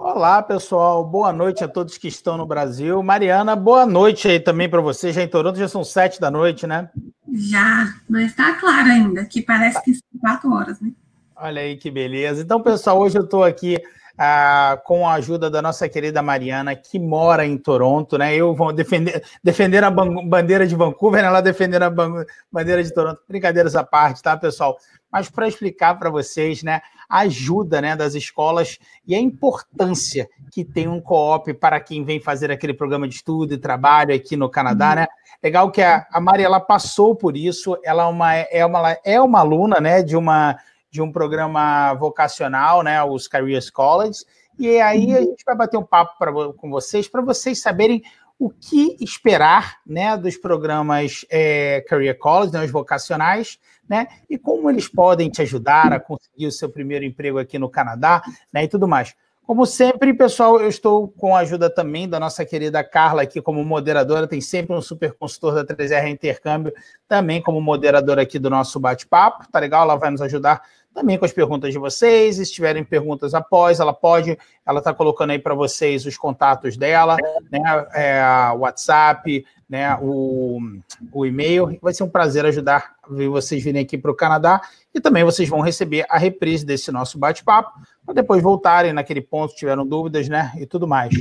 Olá, pessoal. Boa noite a todos que estão no Brasil. Mariana, boa noite aí também para você. Já em Toronto já são 7 da noite, né? Já, mas está claro ainda, que parece que são 4 horas, né? Olha aí que beleza. Então, pessoal, hoje eu estou aqui com a ajuda da nossa querida Mariana, que mora em Toronto, né? Eu vou defender a bandeira de Vancouver, ela defendendo a bandeira de Toronto. Brincadeiras à parte, tá, pessoal? Mas para explicar para vocês, né, a ajuda, né, das escolas e a importância que tem um co-op para quem vem fazer aquele programa de estudo e trabalho aqui no Canadá, né? Legal que a Mari, ela passou por isso, ela é uma aluna, né, de um programa vocacional, né, os Careers College, e aí a gente vai bater um papo com vocês, para vocês saberem o que esperar, né, dos programas Career College, né, os vocacionais, né, e como eles podem te ajudar a conseguir o seu primeiro emprego aqui no Canadá, né, e tudo mais. Como sempre, pessoal, eu estou com a ajuda também da nossa querida Carla aqui como moderadora, tem sempre um super consultor da 3R Intercâmbio também como moderadora aqui do nosso bate-papo, tá legal? Ela vai nos ajudar também com as perguntas de vocês, e se tiverem perguntas após, ela está colocando aí para vocês os contatos dela, né, o WhatsApp, né, o e-mail. Vai ser um prazer ajudar vocês virem aqui para o Canadá, e também vocês vão receber a reprise desse nosso bate-papo, para depois voltarem naquele ponto, se tiveram dúvidas, né, e tudo mais.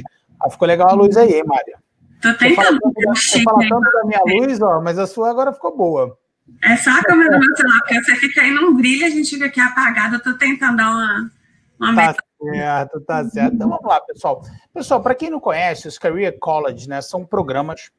Ficou legal a luz aí, hein, Mária? Tô tentando. Você fala tanto da minha luz, ó, mas a sua agora ficou boa. É só a câmera do celular, porque você fica aí num brilho, a gente fica aqui apagado. Eu tô tentando dar uma Tá certo. Então vamos lá, pessoal. Pessoal, para quem não conhece, os Career College, né, são programas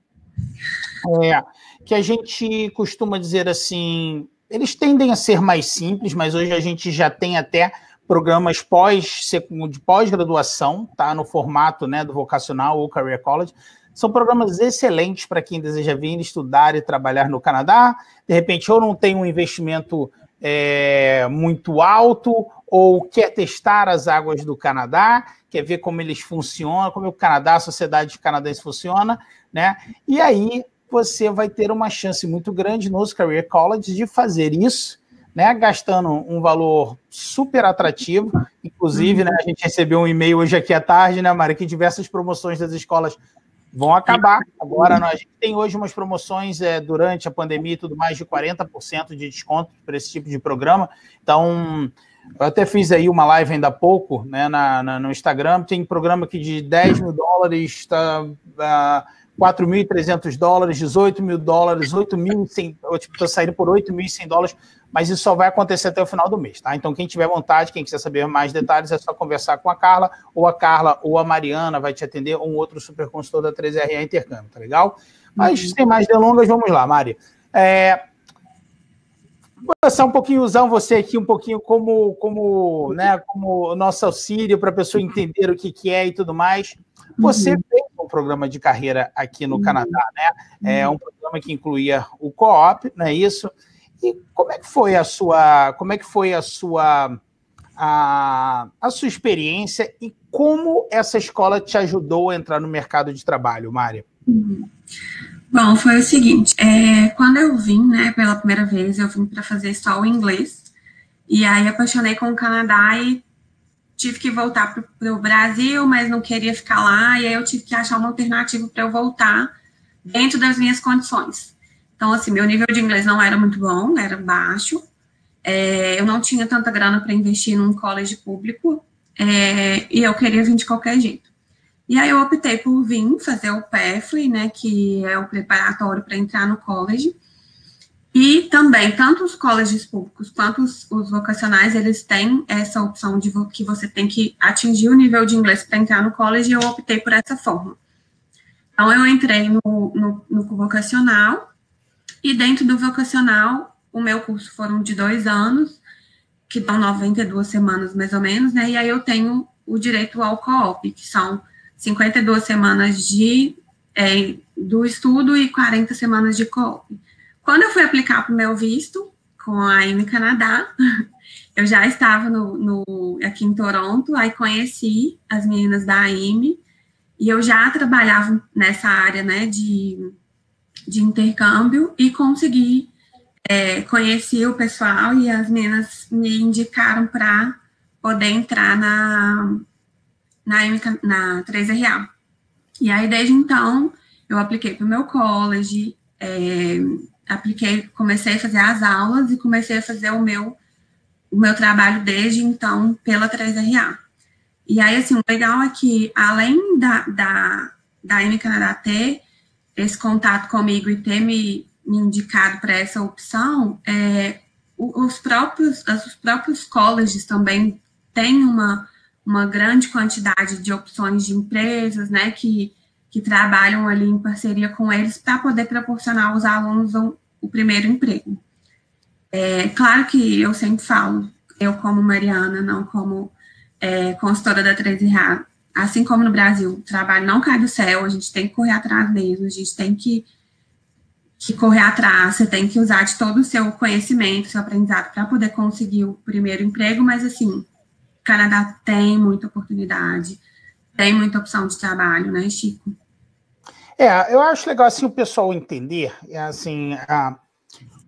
que a gente costuma dizer assim, eles tendem a ser mais simples, mas hoje a gente já tem até programas de pós-graduação, tá, no formato, né, do vocacional ou Career College. São programas excelentes para quem deseja vir estudar e trabalhar no Canadá. De repente, ou não tem um investimento muito alto, ou quer testar as águas do Canadá, quer ver como eles funcionam, como o Canadá, a sociedade canadense funciona, né? E aí você vai ter uma chance muito grande nos Career Colleges de fazer isso, né, gastando um valor super atrativo. Inclusive, né, a gente recebeu um e-mail hoje aqui à tarde, né, Mari, que diversas promoções das escolas vão acabar. Agora, a gente tem hoje umas promoções durante a pandemia e tudo mais de 40% de desconto para esse tipo de programa. Então, eu até fiz aí uma live ainda há pouco, né, no Instagram. Tem programa que de $10 mil está $4.300, $18 mil, $8.100, tipo, estou saindo por $8.100, mas isso só vai acontecer até o final do mês, tá? Então, quem tiver vontade, quem quiser saber mais detalhes, é só conversar com a Carla ou a Mariana vai te atender, ou um outro super consultor da 3RA Intercâmbio, tá legal? Mas, sem mais delongas, vamos lá, Mari. Vou começar um pouquinho, usar você aqui um pouquinho como nosso auxílio para a pessoa entender o que é e tudo mais. Você fez um programa de carreira aqui no Canadá, né? É um programa que incluía o co-op, não é isso? E como é que foi a sua experiência e como essa escola te ajudou a entrar no mercado de trabalho, Mari? Bom, foi o seguinte, quando eu vim, né, pela primeira vez, eu vim para fazer só o inglês, e aí apaixonei com o Canadá e tive que voltar para o Brasil, mas não queria ficar lá, e aí eu tive que achar uma alternativa para eu voltar dentro das minhas condições. Então, assim, meu nível de inglês não era muito bom, era baixo, eu não tinha tanta grana para investir num college público, e eu queria vir de qualquer jeito. E aí eu optei por vir fazer o PEFL, né, que é o preparatório para entrar no college. E também, tanto os colleges públicos quanto os vocacionais, eles têm essa opção de que você tem que atingir o nível de inglês para entrar no college, e eu optei por essa forma. Então, eu entrei no vocacional, e dentro do vocacional, o meu curso foram de 2 anos, que dão 92 semanas mais ou menos, né, e aí eu tenho o direito ao co-op, que são 52 semanas do estudo e 40 semanas de co-op. Quando eu fui aplicar para o meu visto com a AIME Canadá, eu já estava aqui em Toronto, aí conheci as meninas da AIME, e eu já trabalhava nessa área, né, de intercâmbio, e consegui conhecer o pessoal, e as meninas me indicaram para poder entrar na 3RA. E aí, desde então, eu apliquei para o meu college, comecei a fazer as aulas e comecei a fazer o meu trabalho desde então pela 3RA. E aí, assim, o legal é que, além da M Canadá ter esse contato comigo e ter me indicado para essa opção, os próprios colleges também têm uma grande quantidade de opções de empresas, né, que trabalham ali em parceria com eles para poder proporcionar aos alunos o primeiro emprego. Claro que eu sempre falo, eu como Mariana, não como consultora da 3RA, assim como no Brasil, o trabalho não cai do céu, a gente tem que correr atrás mesmo, a gente tem que correr atrás, você tem que usar de todo o seu conhecimento, seu aprendizado para poder conseguir o primeiro emprego, mas assim, o Canadá tem muita oportunidade, tem muita opção de trabalho, né, Chico? Eu acho legal assim o pessoal entender, assim,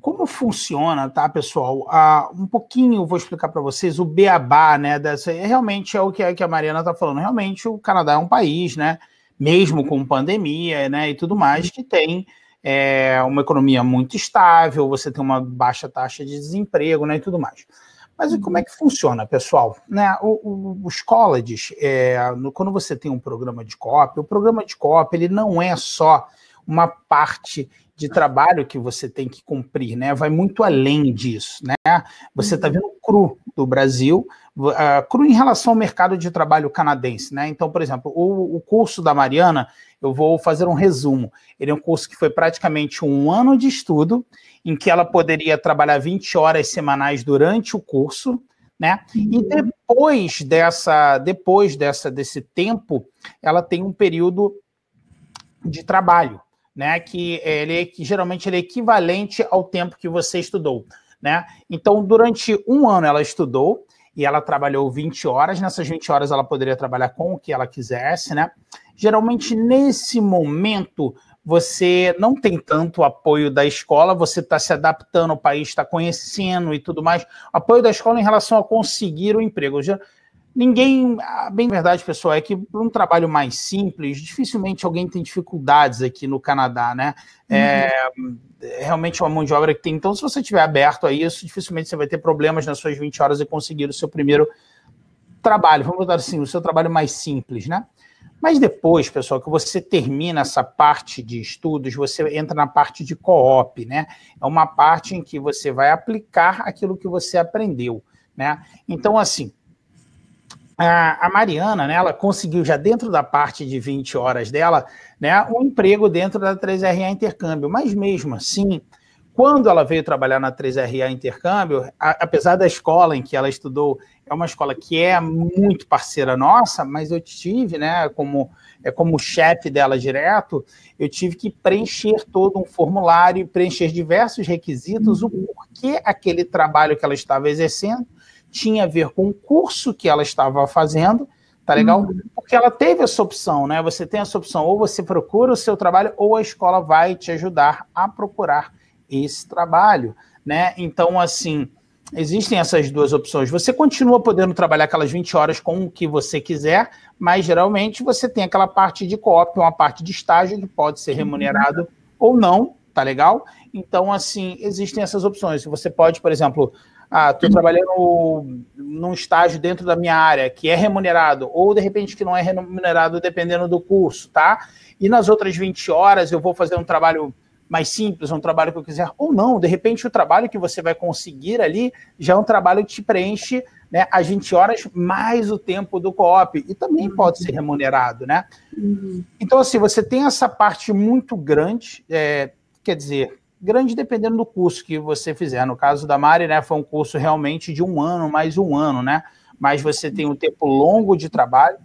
como funciona, tá, pessoal? Um pouquinho, vou explicar para vocês o beabá, né? Realmente é o que a Mariana está falando. Realmente o Canadá é um país, né? Mesmo com pandemia, né? E tudo mais, que tem uma economia muito estável, você tem uma baixa taxa de desemprego, né? E tudo mais. Mas como é que funciona, pessoal? Né? Os colleges, quando você tem um programa de co-op, o programa de co-op ele não é só uma parte de trabalho que você tem que cumprir, né? Vai muito além disso, né? Você está vendo cru do Brasil, cru em relação ao mercado de trabalho canadense, né? Então, por exemplo, o curso da Mariana, eu vou fazer um resumo. Ele é um curso que foi praticamente 1 ano de estudo, em que ela poderia trabalhar 20 horas semanais durante o curso, né? E depois desse tempo, ela tem um período de trabalho, né, que geralmente ele é equivalente ao tempo que você estudou, né? Então, durante 1 ano ela estudou e ela trabalhou 20 horas. Nessas 20 horas ela poderia trabalhar com o que ela quisesse, né? Geralmente, nesse momento, você não tem tanto apoio da escola, você está se adaptando ao país, está conhecendo e tudo mais. Apoio da escola em relação a conseguir o emprego. Bem verdade, pessoal, é que por um trabalho mais simples, dificilmente alguém tem dificuldades aqui no Canadá, né? Realmente é uma mão de obra que tem. Então, se você estiver aberto a isso, dificilmente você vai ter problemas nas suas 20 horas e conseguir o seu primeiro trabalho. Vamos botar assim, o seu trabalho mais simples, né? Mas depois, pessoal, que você termina essa parte de estudos, você entra na parte de co-op, né? É uma parte em que você vai aplicar aquilo que você aprendeu, né? Então, assim, a Mariana, né, ela conseguiu já dentro da parte de 20 horas dela, né, um emprego dentro da 3RA Intercâmbio, mas mesmo assim, quando ela veio trabalhar na 3RA Intercâmbio, apesar da escola em que ela estudou, é uma escola que é muito parceira nossa, mas eu tive, né, como chefe dela direto, eu tive que preencher todo um formulário, preencher diversos requisitos, o porquê aquele trabalho que ela estava exercendo tinha a ver com o curso que ela estava fazendo, tá legal? Porque ela teve essa opção, né? Você tem essa opção, ou você procura o seu trabalho, ou a escola vai te ajudar a procurar esse trabalho, né? Então, assim, existem essas duas opções. Você continua podendo trabalhar aquelas 20 horas com o que você quiser, mas geralmente você tem aquela parte de co-op, uma parte de estágio que pode ser remunerado ou não, tá legal? Então, assim, existem essas opções. Você pode, por exemplo, estou trabalhando num estágio dentro da minha área que é remunerado, ou de repente que não é remunerado dependendo do curso, tá? E nas outras 20 horas eu vou fazer um trabalho mais simples, um trabalho que eu quiser, ou não, de repente o trabalho que você vai conseguir ali já é um trabalho que te preenche, né, as 20 horas mais o tempo do co-op, e também pode ser remunerado, né? Então, assim, você tem essa parte muito grande, quer dizer, grande dependendo do curso que você fizer. No caso da Mari, né, foi um curso realmente de 1 ano, mais 1 ano, né? Mas você tem um tempo longo de trabalho.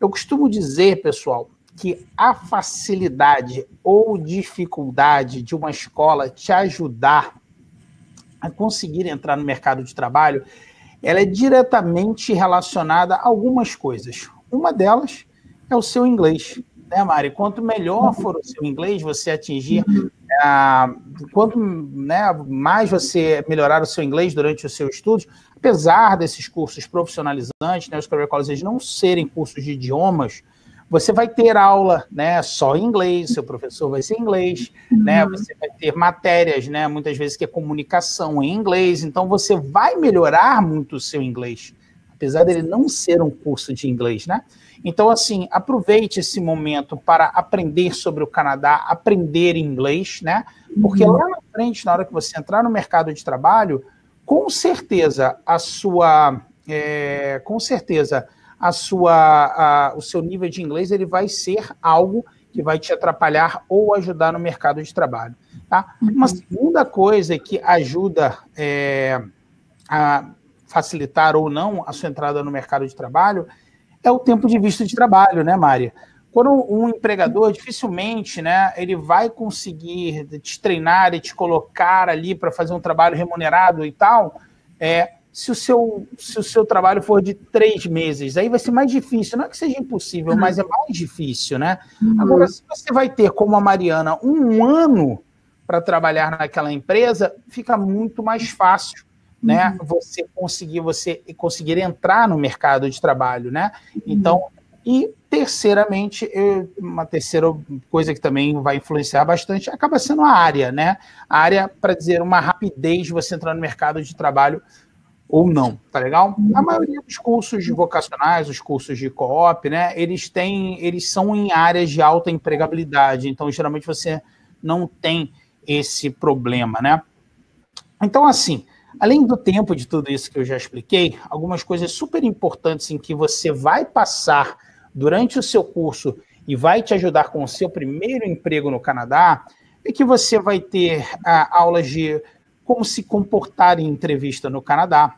Eu costumo dizer, pessoal, que a facilidade ou dificuldade de uma escola te ajudar a conseguir entrar no mercado de trabalho, ela é diretamente relacionada a algumas coisas. Uma delas é o seu inglês, né, Mari? Quanto melhor for o seu inglês, você atingir Quanto, né, mais você melhorar o seu inglês durante os seus estudos, apesar desses cursos profissionalizantes, né, os Career Colleges não serem cursos de idiomas, você vai ter aula, né, só em inglês, seu professor vai ser em inglês, né, você vai ter matérias, né, muitas vezes que é comunicação em inglês, então você vai melhorar muito o seu inglês, apesar dele não ser um curso de inglês, né? Então, assim, aproveite esse momento para aprender sobre o Canadá, aprender inglês, né? Porque lá na frente, na hora que você entrar no mercado de trabalho, com certeza o seu nível de inglês ele vai ser algo que vai te atrapalhar ou ajudar no mercado de trabalho. Tá? Uma segunda coisa que ajuda a facilitar ou não a sua entrada no mercado de trabalho é o tempo de visto de trabalho, né, Mária? Quando um empregador, dificilmente, né, ele vai conseguir te treinar e te colocar ali para fazer um trabalho remunerado e tal, se o seu trabalho for de 3 meses, aí vai ser mais difícil. Não é que seja impossível, mas é mais difícil, né? Agora, se você vai ter, como a Mariana, 1 ano para trabalhar naquela empresa, fica muito mais fácil, né? Você conseguir entrar no mercado de trabalho, né? Então, e terceiramente, uma terceira coisa que também vai influenciar bastante acaba sendo a área, né? A área, para dizer, uma rapidez de você entrar no mercado de trabalho ou não, tá legal? A maioria dos cursos vocacionais, os cursos de co-op, né, eles são em áreas de alta empregabilidade, então geralmente você não tem esse problema, né? Então, assim, além do tempo de tudo isso que eu já expliquei, algumas coisas super importantes em que você vai passar durante o seu curso e vai te ajudar com o seu primeiro emprego no Canadá, é que você vai ter aulas de como se comportar em entrevista no Canadá,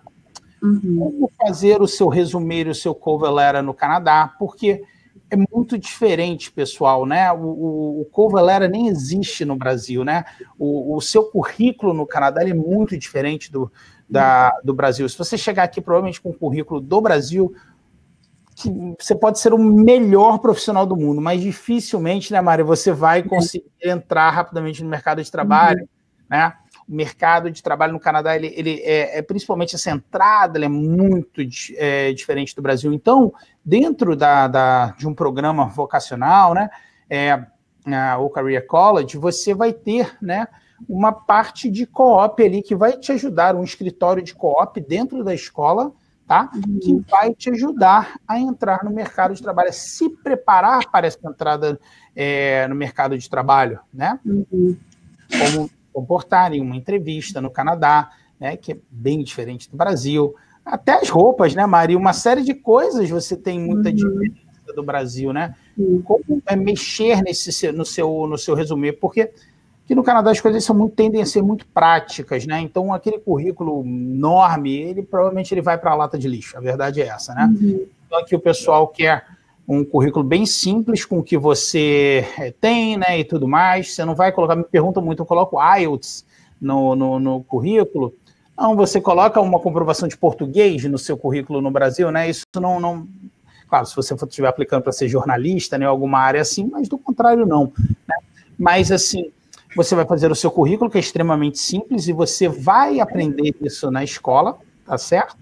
como fazer o seu resumê e o seu cover letter no Canadá, porque é muito diferente, pessoal, né? O cover letter nem existe no Brasil, né? O seu currículo no Canadá é muito diferente do Brasil. Se você chegar aqui, provavelmente, com o currículo do Brasil, você pode ser o melhor profissional do mundo, mas dificilmente, né, Mário, você vai conseguir entrar rapidamente no mercado de trabalho, né? O mercado de trabalho no Canadá, ele principalmente essa entrada, ele é muito diferente do Brasil. Então, dentro de um programa vocacional, né, o Career College, você vai ter, né, uma parte de co-op ali que vai te ajudar, um escritório de co-op dentro da escola, tá? Que vai te ajudar a entrar no mercado de trabalho, a se preparar para essa entrada no mercado de trabalho, né? Como comportar em uma entrevista no Canadá, né, que é bem diferente do Brasil. Até as roupas, né, Maria? Uma série de coisas você tem muita diferença do Brasil, né? Como mexer no seu resumê, porque aqui no Canadá as coisas tendem a ser muito práticas, né? Então, aquele currículo enorme, provavelmente ele vai para a lata de lixo, a verdade é essa, né? Então, aqui o pessoal quer um currículo bem simples com o que você tem, né, e tudo mais. Você não vai colocar, me perguntam muito, eu coloco IELTS no currículo. Não, você coloca uma comprovação de português no seu currículo no Brasil, né? Isso não... Claro, se você estiver aplicando para ser jornalista, né, alguma área assim, mas do contrário não, né? Mas, assim, você vai fazer o seu currículo, que é extremamente simples, e você vai aprender isso na escola, tá certo?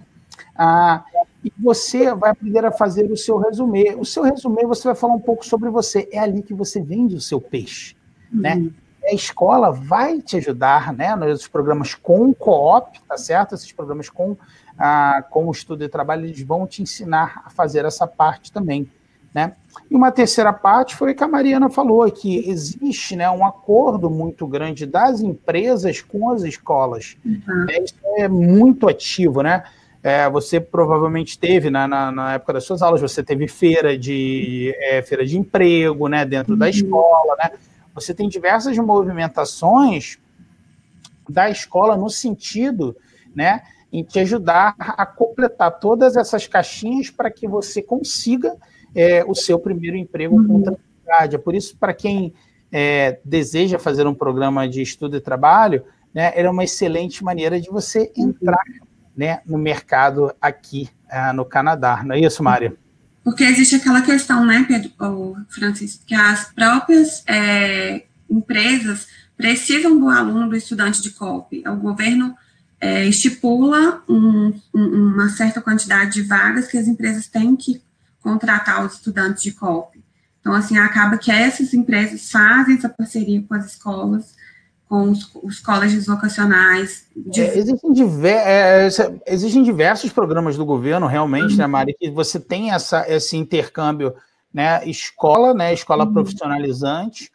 E você vai aprender a fazer o seu resumê. O seu resumê, você vai falar um pouco sobre você. É ali que você vende o seu peixe, né? A escola vai te ajudar, né, nos programas com co-op, tá certo? Esses programas com o estudo de trabalho, eles vão te ensinar a fazer essa parte também, né? E uma terceira parte foi o que a Mariana falou, que existe, né, um acordo muito grande das empresas com as escolas. Isso é muito ativo, né? Você provavelmente teve, na época das suas aulas, você teve feira de emprego, né, dentro da escola, né? Você tem diversas movimentações da escola no sentido, né, em te ajudar a completar todas essas caixinhas para que você consiga o seu primeiro emprego com tranquilidade. É por isso, para quem deseja fazer um programa de estudo e trabalho, né, é uma excelente maneira de você entrar, né, no mercado aqui no Canadá. Não é isso, Mária? Porque existe aquela questão, né, Pedro, Francisco, que as próprias empresas precisam do aluno, do estudante de COP. O governo estipula uma certa quantidade de vagas que as empresas têm que contratar os estudantes de COP. Então, assim, acaba que essas empresas fazem essa parceria com as escolas, com os colégios vocacionais. Existem diversos programas do governo, realmente, né, Mari, que você tem esse intercâmbio, né, escola profissionalizante,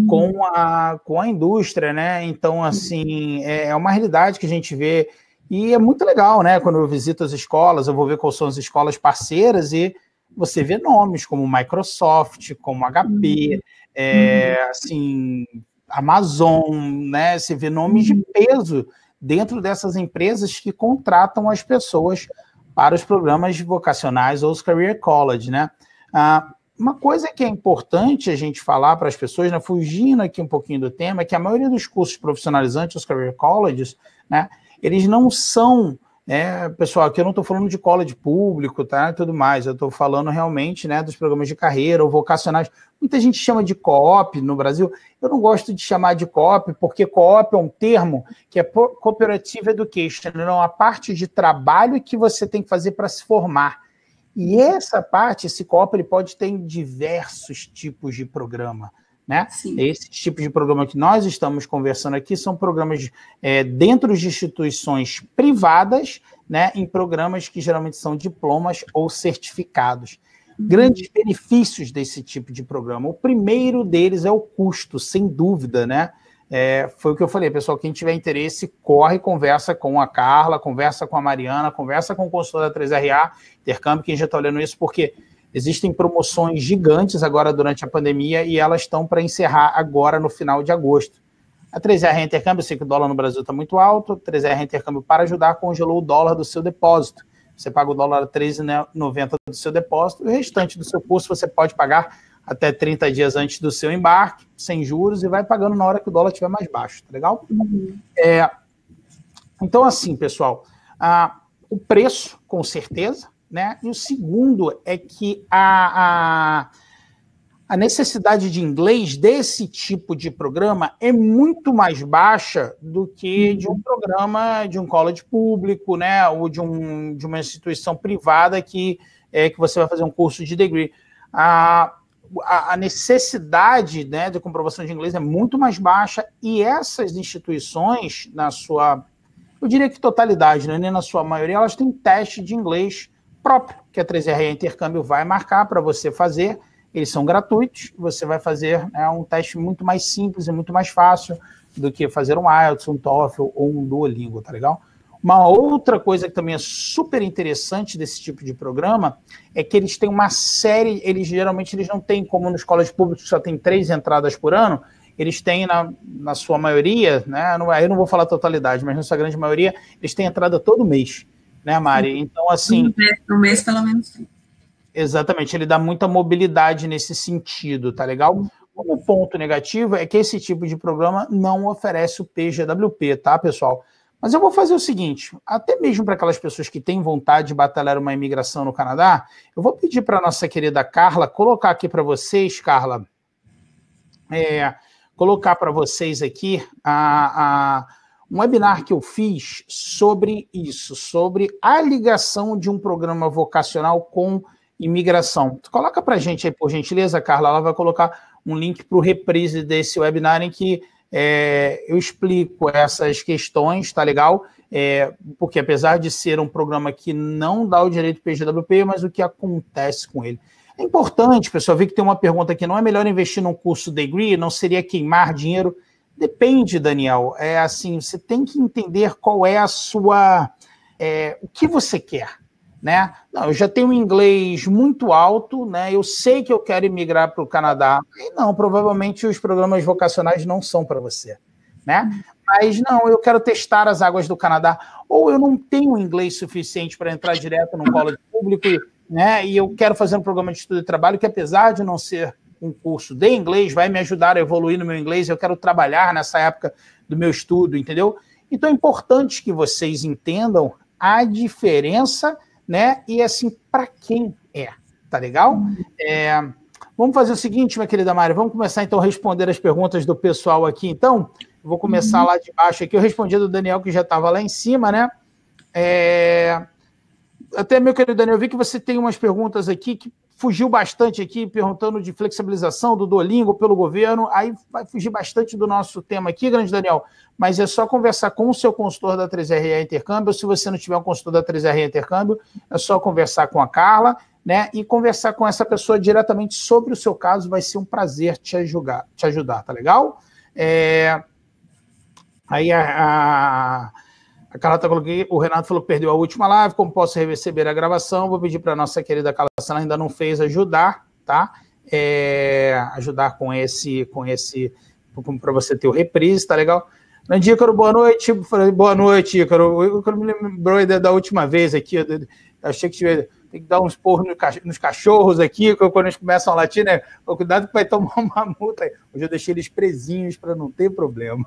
com a indústria, né? Então, assim, é uma realidade que a gente vê, e é muito legal, né? Quando eu visito as escolas, eu vou ver quais são as escolas parceiras, e você vê nomes como Microsoft, como HP, assim, Amazon, né? Você vê nomes de peso dentro dessas empresas que contratam as pessoas para os programas vocacionais ou os Career College, né? Uma coisa que é importante a gente falar para as pessoas, né, fugindo aqui um pouquinho do tema, é que a maioria dos cursos profissionalizantes, os Career Colleges, né, eles não são, pessoal, aqui eu não estou falando de college público, tá, e tudo mais, eu estou falando realmente, né, dos programas de carreira ou vocacionais. Muita gente chama de co-op no Brasil. Eu não gosto de chamar de co-op, porque co-op é um termo que é Cooperative Education, não, a parte de trabalho que você tem que fazer para se formar. E essa parte, esse co-op, ele pode ter diversos tipos de programa, né? Esses tipos de programa que nós estamos conversando aqui são programas dentro de instituições privadas, né, em programas que geralmente são diplomas ou certificados. Grandes benefícios desse tipo de programa. O primeiro deles é o custo, sem dúvida, né? Foi o que eu falei, pessoal, quem tiver interesse, corre, conversa com a Carla, conversa com a Mariana, conversa com o consultor da 3RA, Intercâmbio, quem já está olhando isso, porque existem promoções gigantes agora durante a pandemia e elas estão para encerrar agora no final de agosto. A 3RA Intercâmbio, eu sei que o dólar no Brasil está muito alto, a 3RA Intercâmbio, para ajudar, congelou o dólar do seu depósito. Você paga o dólar a R$13,90 do seu depósito, e o restante do seu curso você pode pagar até 30 dias antes do seu embarque, sem juros, e vai pagando na hora que o dólar estiver mais baixo, tá legal? Então, assim, pessoal, o preço, com certeza, né? E o segundo é que a necessidade de inglês desse tipo de programa é muito mais baixa do que de um programa de um college público, né? Ou de uma instituição privada que você vai fazer um curso de degree. A necessidade, né, de comprovação de inglês é muito mais baixa, e essas instituições, eu diria que totalidade, né, nem na sua maioria, elas têm teste de inglês próprio, que a 3RA Intercâmbio vai marcar para você fazer. Eles são gratuitos, você vai fazer, né, um teste muito mais simples e muito mais fácil do que fazer um IELTS, um TOEFL ou um Duolingo, tá legal? Uma outra coisa que também é super interessante desse tipo de programa é que eles têm uma série, geralmente eles não têm, como nos colégios públicos só tem 3 entradas por ano, eles têm na sua maioria, né, eu não vou falar totalidade, mas na sua grande maioria, eles têm entrada todo mês, né, Mari? Então, assim... No mês, pelo menos, sim. Exatamente, ele dá muita mobilidade nesse sentido, tá legal? O ponto negativo é que esse tipo de programa não oferece o PGWP, tá, pessoal? Mas eu vou fazer o seguinte, até mesmo para aquelas pessoas que têm vontade de batalhar uma imigração no Canadá, eu vou pedir para a nossa querida Carla colocar aqui para vocês, Carla, colocar para vocês aqui um webinar que eu fiz sobre isso, sobre a ligação de um programa vocacional com imigração. Coloca para a gente aí, por gentileza, Carla, ela vai colocar um link para o reprise desse webinar em que eu explico essas questões, tá legal? Porque apesar de ser um programa que não dá o direito PGWP, mas o que acontece com ele. É importante, pessoal, ver que tem uma pergunta aqui, não é melhor investir num curso degree? Não seria queimar dinheiro? Depende, Daniel. Assim, você tem que entender qual é a sua... o que você quer, né? Não, eu já tenho um inglês muito alto, né? Eu sei que eu quero emigrar para o Canadá. E não, provavelmente os programas vocacionais não são para você, né? Mas não, eu quero testar as águas do Canadá. Ou eu não tenho inglês suficiente para entrar direto num college público, né? E eu quero fazer um programa de estudo e trabalho que, apesar de não ser um curso de inglês, vai me ajudar a evoluir no meu inglês. Eu quero trabalhar nessa época do meu estudo, entendeu? Então é importante que vocês entendam a diferença, né? E assim, para quem tá legal? Vamos fazer o seguinte, minha querida Mari, vamos começar então a responder as perguntas do pessoal aqui, então. Vou começar lá de baixo aqui. Eu respondi do Daniel, que já estava lá em cima, né? Até, meu querido Daniel, eu vi que você tem umas perguntas aqui que fugiu bastante aqui, perguntando de flexibilização do Duolingo pelo governo. Aí vai fugir bastante do nosso tema aqui, grande Daniel, mas é só conversar com o seu consultor da 3RE Intercâmbio, ou se você não tiver um consultor da 3RE Intercâmbio, é só conversar com a Carla, né, e conversar com essa pessoa diretamente sobre o seu caso, vai ser um prazer te ajudar, tá legal? Aí a Carla tá colocando aqui, o Renato falou que perdeu a última live, como posso receber a gravação? Vou pedir para a nossa querida Carla, se ela ainda não fez, ajudar, tá? Ajudar com esse para você ter o reprise, tá legal? Grande Ícaro, boa noite. Boa noite, Ícaro. O Ícaro me lembrou da última vez aqui, eu achei que tem que dar uns porros nos cachorros aqui, quando eles começam a latir, né? Cuidado que vai tomar uma multa. Hoje eu deixei eles presinhos para não ter problema.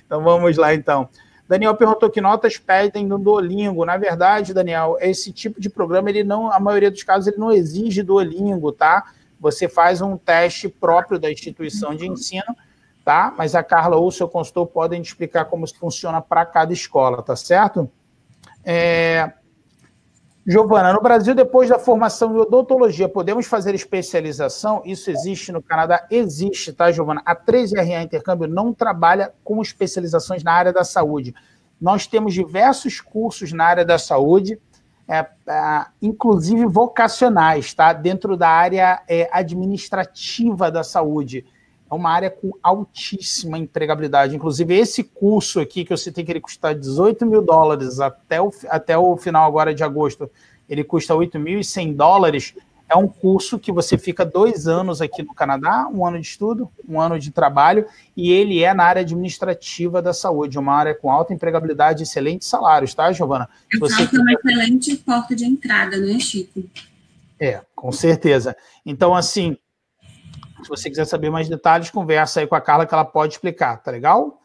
Então vamos lá, então. Daniel perguntou que notas pedem no Duolingo. Na verdade, Daniel, esse tipo de programa, a maioria dos casos, ele não exige Duolingo, tá? Você faz um teste próprio da instituição de ensino, tá? Mas a Carla ou o seu consultor podem te explicar como isso funciona para cada escola, tá certo? Giovana, no Brasil, depois da formação em odontologia, podemos fazer especialização? Isso existe no Canadá? Existe, tá, Giovana? A 3RA Intercâmbio não trabalha com especializações na área da saúde. Nós temos diversos cursos na área da saúde, inclusive vocacionais, tá? Dentro da área administrativa da saúde. É uma área com altíssima empregabilidade. Inclusive, esse curso aqui, que eu citei que ele custa $18 mil até o final agora de agosto, ele custa $8.100, é um curso que você fica 2 anos aqui no Canadá, 1 ano de estudo, 1 ano de trabalho, e ele é na área administrativa da saúde, uma área com alta empregabilidade e excelentes salários, tá, Giovana? Eu falo que é uma excelente porta de entrada, né, Chico? Com certeza. Então, assim, se você quiser saber mais detalhes, conversa aí com a Carla que ela pode explicar, tá legal?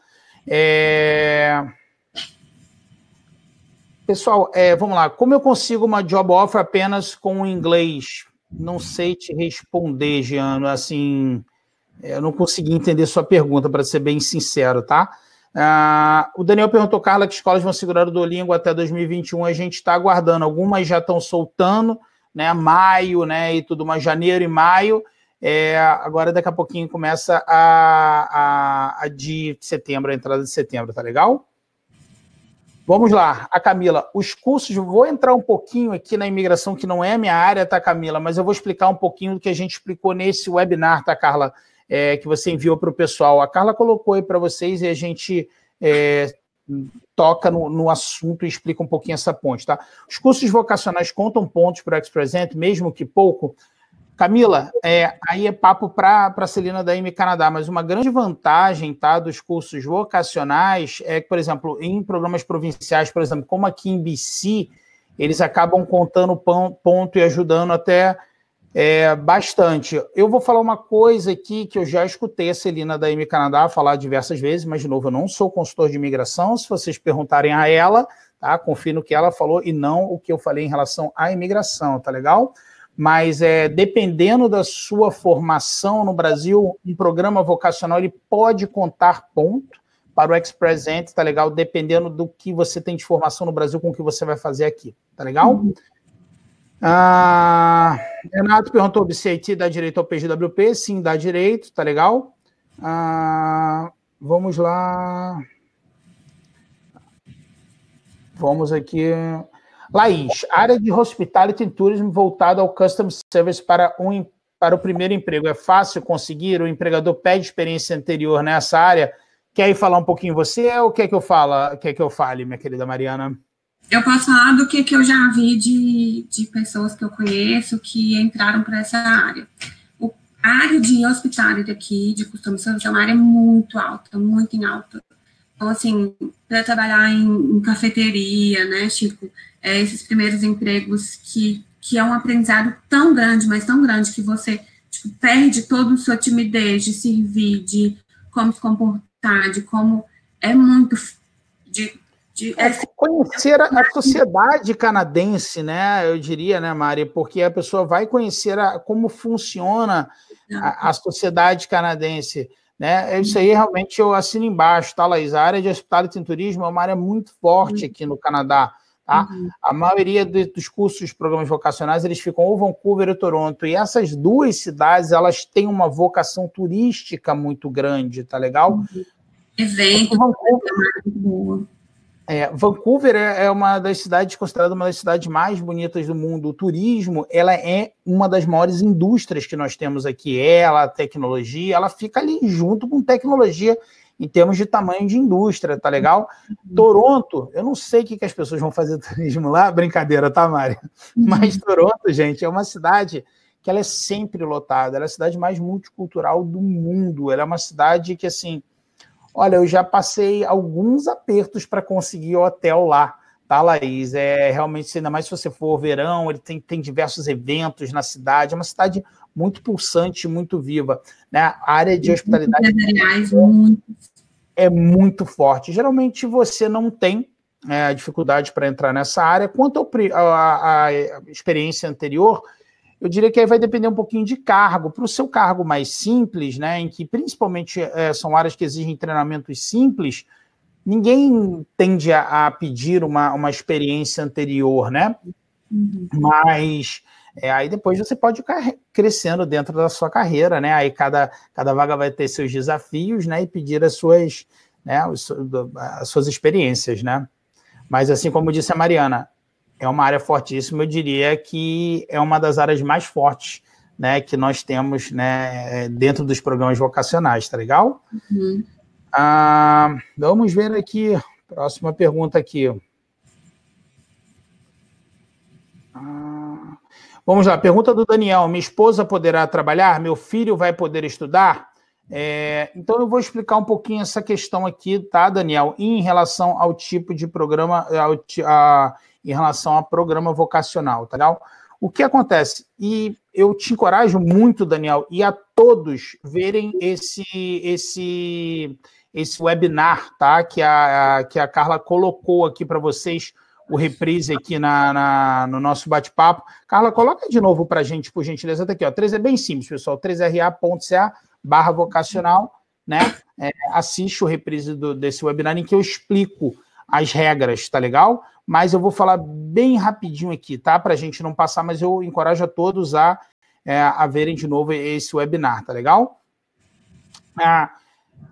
Pessoal, vamos lá. Como eu consigo uma job offer apenas com o inglês? Não sei te responder, Giano. Assim, eu não consegui entender sua pergunta, para ser bem sincero, tá? O Daniel perguntou, Carla, que escolas vão segurar o Duolingo até 2021. A gente está aguardando. Algumas já estão soltando, né? Maio, né? E tudo mais, janeiro e maio. Agora, daqui a pouquinho, começa a de setembro, a entrada de setembro, tá legal? Vamos lá, a Camila. Os cursos, vou entrar um pouquinho aqui na imigração, que não é a minha área, tá, Camila? Mas eu vou explicar um pouquinho do que a gente explicou nesse webinar, tá, Carla? Que você enviou para o pessoal. A Carla colocou aí para vocês e a gente toca no assunto e explica um pouquinho essa ponte, tá? Os cursos vocacionais contam pontos para o Ex-Present, mesmo que pouco. Camila, aí é papo para a Celina da M Canadá, mas uma grande vantagem, tá, dos cursos vocacionais é que, por exemplo, em programas provinciais, por exemplo, como aqui em BC, eles acabam contando ponto e ajudando até bastante. Eu vou falar uma coisa aqui que eu já escutei a Celina da M Canadá falar diversas vezes, mas, de novo, eu não sou consultor de imigração. Se vocês perguntarem a ela, tá, confio no que ela falou e não o que eu falei em relação à imigração, tá legal? Mas dependendo da sua formação no Brasil, um programa vocacional ele pode contar ponto para o Ex-Present, tá legal? Dependendo do que você tem de formação no Brasil com o que você vai fazer aqui, tá legal? Renato perguntou se a IT dá direito ao PGWP. Sim, dá direito, tá legal? Vamos lá. Vamos aqui... Laís, área de Hospitality and Tourism voltada ao Customer Service para o primeiro emprego. É fácil conseguir? O empregador pede experiência anterior nessa área? Quer ir falar um pouquinho você ou quer que eu fale, minha querida Mariana? Eu posso falar do que eu já vi de pessoas que eu conheço que entraram para essa área. A área de Hospitality aqui, de Customer Service, é uma área muito alta, muito em alta. Então, assim, para trabalhar em cafeteria, né, Chico? Esses primeiros empregos que é um aprendizado tão grande, mas tão grande, que você perde toda a sua timidez de servir, de como se comportar, de como é muito... Conhecer a sociedade canadense, né, eu diria, né, Mari, porque a pessoa vai conhecer como funciona a sociedade canadense. né? Isso aí realmente eu assino embaixo, tá, Laís? A área de hospitality e turismo é uma área muito forte aqui no Canadá, tá? A maioria dos cursos, programas vocacionais, eles ficam ou Vancouver ou Toronto, e essas duas cidades, elas têm uma vocação turística muito grande, tá legal? Evento. Vancouver é uma das cidades, considerada uma das cidades mais bonitas do mundo. O turismo, ela é uma das maiores indústrias que nós temos aqui. A tecnologia, ela fica ali junto com tecnologia em termos de tamanho de indústria, tá legal? Toronto, eu não sei o que as pessoas vão fazer turismo lá, brincadeira, tá, Mari? Mas Toronto, gente, é uma cidade que ela é sempre lotada, ela é a cidade mais multicultural do mundo, ela é uma cidade que, assim, olha, eu já passei alguns apertos para conseguir hotel lá, tá, Laís? Realmente, ainda mais se você for verão, ele tem diversos eventos na cidade, é uma cidade muito pulsante, muito viva, né? A área de hospitalidade é muito forte. Geralmente você não tem dificuldade para entrar nessa área. Quanto à experiência anterior, eu diria que aí vai depender um pouquinho de cargo. Para o seu cargo mais simples, né, em que principalmente são áreas que exigem treinamentos simples, ninguém tende a pedir uma experiência anterior, né? Mas aí depois você pode ir crescendo dentro da sua carreira, né? Aí cada vaga vai ter seus desafios, né? E pedir as suas experiências, né? Mas assim como disse a Mariana, é uma área fortíssima, eu diria que é uma das áreas mais fortes, né, que nós temos, né, dentro dos programas vocacionais, tá legal? Vamos ver aqui, próxima pergunta aqui. Vamos lá, pergunta do Daniel: minha esposa poderá trabalhar? Meu filho vai poder estudar? Então eu vou explicar um pouquinho essa questão aqui, tá, Daniel, em relação ao tipo de programa, em relação ao programa vocacional, tá legal? O que acontece? E eu te encorajo muito, Daniel, e a todos verem esse webinar, tá? Que a Carla colocou aqui para vocês, o reprise aqui no nosso bate-papo. Carla, coloca de novo para a gente, por gentileza, tá aqui, ó. 3 é bem simples, pessoal, 3ra.ca/vocacional, né? Assiste o reprise desse webinar em que eu explico as regras, tá legal? Mas eu vou falar bem rapidinho aqui, tá? Para a gente não passar, mas eu encorajo a todos a verem de novo esse webinar, tá legal?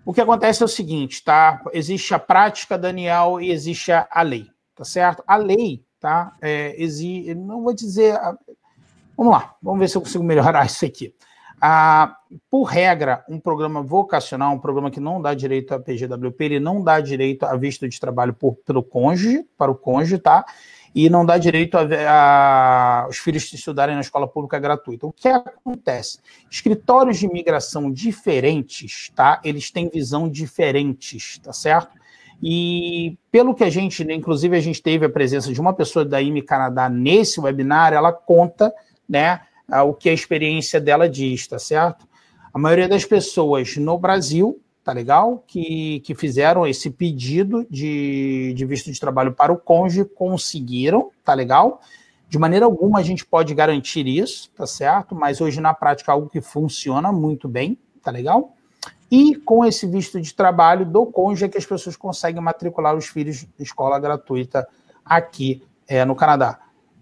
O que acontece é o seguinte, tá? Existe a prática, Daniel, e existe a lei, tá certo? A lei, tá? Não vou dizer... Vamos lá, vamos ver se eu consigo melhorar isso aqui. Por regra, um programa vocacional, um programa que não dá direito a PGWP, ele não dá direito a visto de trabalho para o cônjuge, tá? E não dá direito a os filhos estudarem na escola pública gratuita. O que acontece? Escritórios de imigração diferentes, tá? Eles têm visão diferentes, tá certo? E pelo que inclusive a gente teve a presença de uma pessoa da IME Canadá nesse webinar, ela conta, né, o que a experiência dela diz, tá certo? A maioria das pessoas no Brasil, tá legal? Que fizeram esse pedido de visto de trabalho para o cônjuge, conseguiram, tá legal? De maneira alguma a gente pode garantir isso, tá certo? Mas hoje na prática é algo que funciona muito bem, tá legal? E com esse visto de trabalho do cônjuge é que as pessoas conseguem matricular os filhos em escola gratuita aqui no Canadá.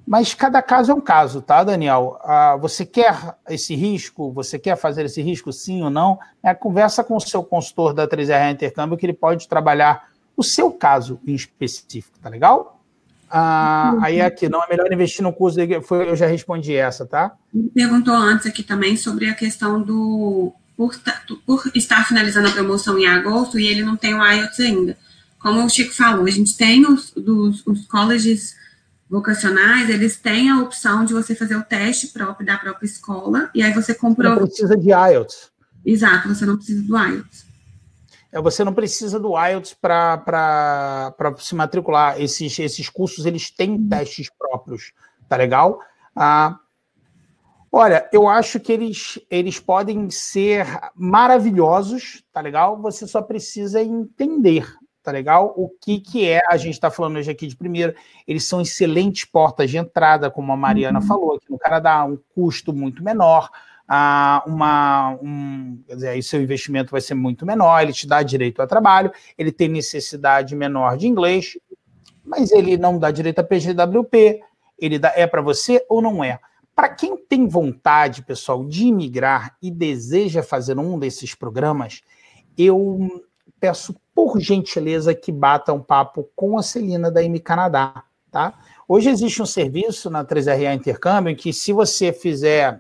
Mas cada caso é um caso, tá, Daniel? Você quer esse risco? Você quer fazer esse risco, sim ou não? Conversa com o seu consultor da 3R Intercâmbio, que ele pode trabalhar o seu caso em específico, tá legal? Aí aqui, não é melhor investir no curso, eu já respondi essa, tá? Perguntou antes aqui também sobre a questão por estar finalizando a promoção em agosto e ele não tem o IELTS ainda. Como o Chico falou, a gente tem os colleges vocacionais, eles têm a opção de você fazer o teste próprio da própria escola, e aí você comprova... Não precisa de IELTS. Exato, você não precisa do IELTS. Você não precisa do IELTS para se matricular. Esses cursos, eles têm testes próprios, tá legal? Olha, eu acho que eles podem ser maravilhosos, tá legal? Você só precisa entender, tá legal? O que é, a gente está falando hoje aqui de primeiro, eles são excelentes portas de entrada, como a Mariana falou, aqui no Canadá, um custo muito menor, quer dizer, aí seu investimento vai ser muito menor, ele te dá direito a trabalho, ele tem necessidade menor de inglês, mas ele não dá direito a PGWP, ele dá, é para você ou não é? Para quem tem vontade, pessoal, de imigrar e deseja fazer um desses programas, eu peço, por gentileza, que bata um papo com a Celina da M Canadá, tá? Hoje existe um serviço na 3RA Intercâmbio em que, se você fizer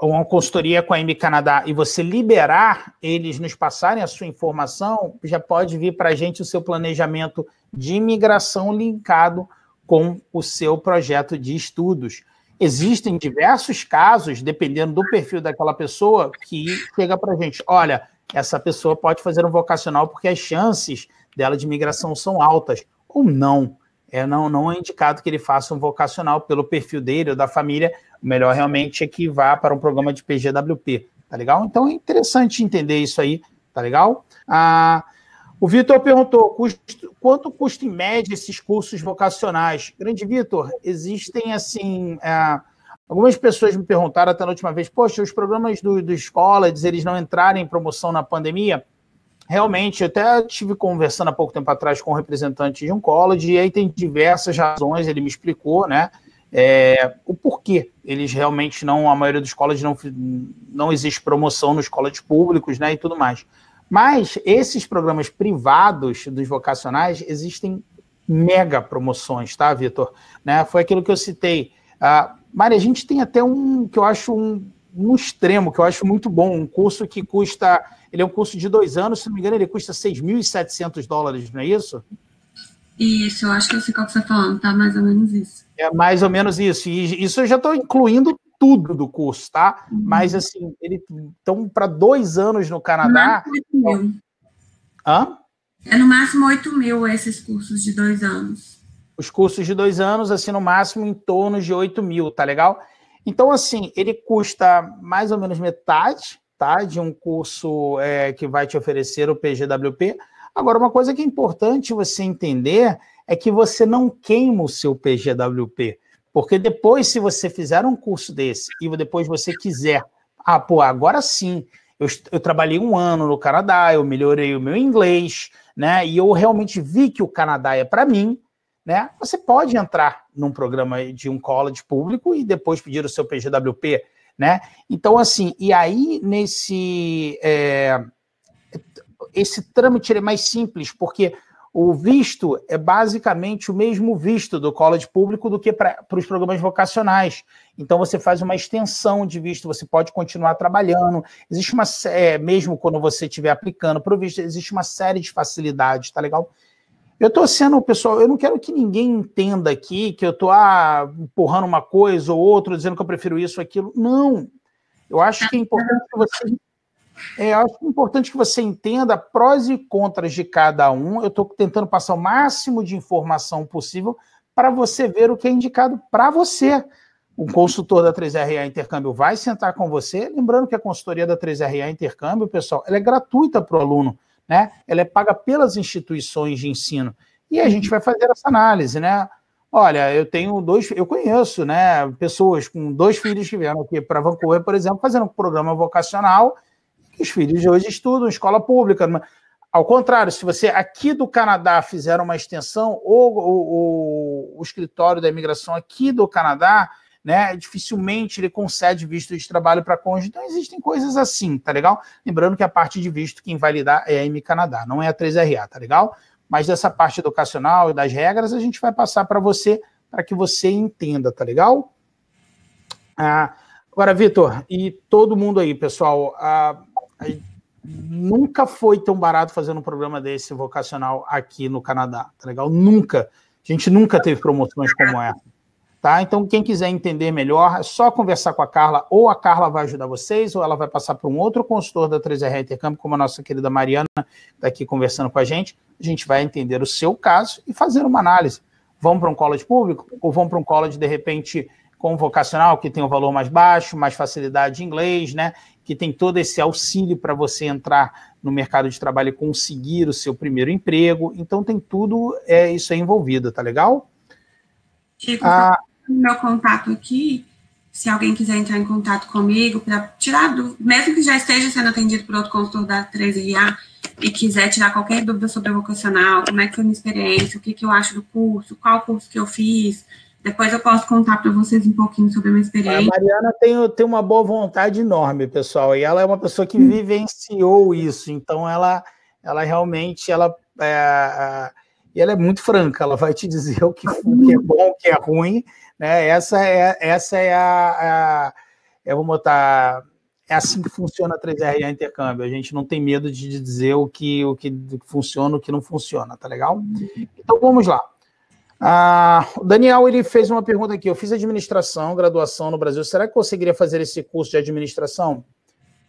uma consultoria com a M Canadá e você liberar eles nos passarem a sua informação, já pode vir para a gente o seu planejamento de imigração linkado com o seu projeto de estudos. Existem diversos casos, dependendo do perfil daquela pessoa, que chega para a gente, olha, essa pessoa pode fazer um vocacional porque as chances dela de imigração são altas, ou não. Não é indicado que ele faça um vocacional pelo perfil dele ou da família, o melhor realmente é que vá para um programa de PGWP, tá legal? Então é interessante entender isso aí, tá legal? O Vitor perguntou, quanto custa em média esses cursos vocacionais? Grande Vitor, existem assim, algumas pessoas me perguntaram até na última vez, poxa, os programas dos colleges, eles não entraram em promoção na pandemia? Realmente, eu até estive conversando há pouco tempo atrás com um representante de um college, e aí tem diversas razões, ele me explicou, né, o porquê eles realmente não, a maioria dos colleges não existe promoção nos colleges públicos, né, e tudo mais. Mas esses programas privados dos vocacionais, existem mega promoções, tá, Vitor? Né, foi aquilo que eu citei. Mari, a gente tem até um que eu acho um extremo, que eu acho muito bom, um curso que custa, ele é um curso de 2 anos, se não me engano, ele custa $6.700, não é isso? Isso, eu acho que eu sei qual que você está falando, tá? Mais ou menos isso. É mais ou menos isso, e isso eu já estou incluindo tudo do curso, tá? Mas, assim, então, para 2 anos no Canadá... No máximo 8 mil. Hã? É no máximo 8 mil esses cursos de 2 anos. Os cursos de 2 anos, assim, no máximo em torno de 8 mil, tá legal? Então, assim, ele custa mais ou menos metade, tá, de um curso que vai te oferecer o PGWP. Agora, uma coisa que é importante você entender é que você não queima o seu PGWP, porque depois, se você fizer um curso desse e depois você quiser, agora sim, eu trabalhei 1 ano no Canadá, eu melhorei o meu inglês, né, e eu realmente vi que o Canadá é para mim, né, você pode entrar num programa de um college público e depois pedir o seu PGWP, né? Então, assim, e aí esse trâmite é mais simples, porque o visto é basicamente o mesmo visto do college público do que para os programas vocacionais. Então, você faz uma extensão de visto, você pode continuar trabalhando. Existe mesmo quando você estiver aplicando para o visto, existe uma série de facilidades, tá legal? Eu estou sendo, pessoal, eu não quero que ninguém entenda aqui que eu estou empurrando uma coisa ou outra, dizendo que eu prefiro isso ou aquilo. Não. Eu acho que é importante que você entenda prós e contras de cada um. Eu estou tentando passar o máximo de informação possível para você ver o que é indicado para você. O consultor da 3RA Intercâmbio vai sentar com você. Lembrando que a consultoria da 3RA Intercâmbio, pessoal, ela é gratuita para o aluno, né? Ela é paga pelas instituições de ensino. E a gente vai fazer essa análise, né? Olha, eu conheço, né, pessoas com 2 filhos que vieram aqui para Vancouver, por exemplo, fazendo um programa vocacional, que os filhos de hoje estudam em escola pública. Ao contrário, se você aqui do Canadá fizer uma extensão, ou o escritório da imigração aqui do Canadá, né, dificilmente ele concede visto de trabalho para cônjuge. Então, existem coisas assim, tá legal? Lembrando que a parte de visto quem vai lidar é a M Canadá, não é a 3RA, tá legal? Mas dessa parte educacional e das regras, a gente vai passar para você, para que você entenda, tá legal? Agora, Vitor, e todo mundo aí, pessoal, nunca foi tão barato fazer um programa desse vocacional aqui no Canadá, tá legal? Nunca. A gente nunca teve promoções como essa. Tá? Então, quem quiser entender melhor, é só conversar com a Carla, ou a Carla vai ajudar vocês, ou ela vai passar para um outro consultor da 3RA Intercâmbio, como a nossa querida Mariana está aqui conversando com a gente vai entender o seu caso e fazer uma análise. Vão para um college público, ou vão para um college, de repente, com vocacional, que tem um valor mais baixo, mais facilidade de inglês, né? Que tem todo esse auxílio para você entrar no mercado de trabalho e conseguir o seu primeiro emprego. Então, tem tudo isso aí envolvido, tá legal? Chico, meu contato aqui, se alguém quiser entrar em contato comigo para tirar dúvida, mesmo que já esteja sendo atendido por outro consultor da 3RA e quiser tirar qualquer dúvida sobre o vocacional, como é que foi a minha experiência, o que eu acho do curso, qual curso que eu fiz, depois eu posso contar para vocês um pouquinho sobre a minha experiência. A Mariana tem uma boa vontade enorme, pessoal, e ela é uma pessoa que vivenciou isso, então ela realmente, ela é muito franca, ela vai te dizer o que é bom, o que é ruim, né? Essa é eu vou botar, é assim que funciona a 3RA Intercâmbio, a gente não tem medo de dizer o que funciona, o que não funciona, tá legal? Então, vamos lá. O Daniel, ele fez uma pergunta aqui, eu fiz administração, graduação no Brasil, será que eu conseguiria fazer esse curso de administração?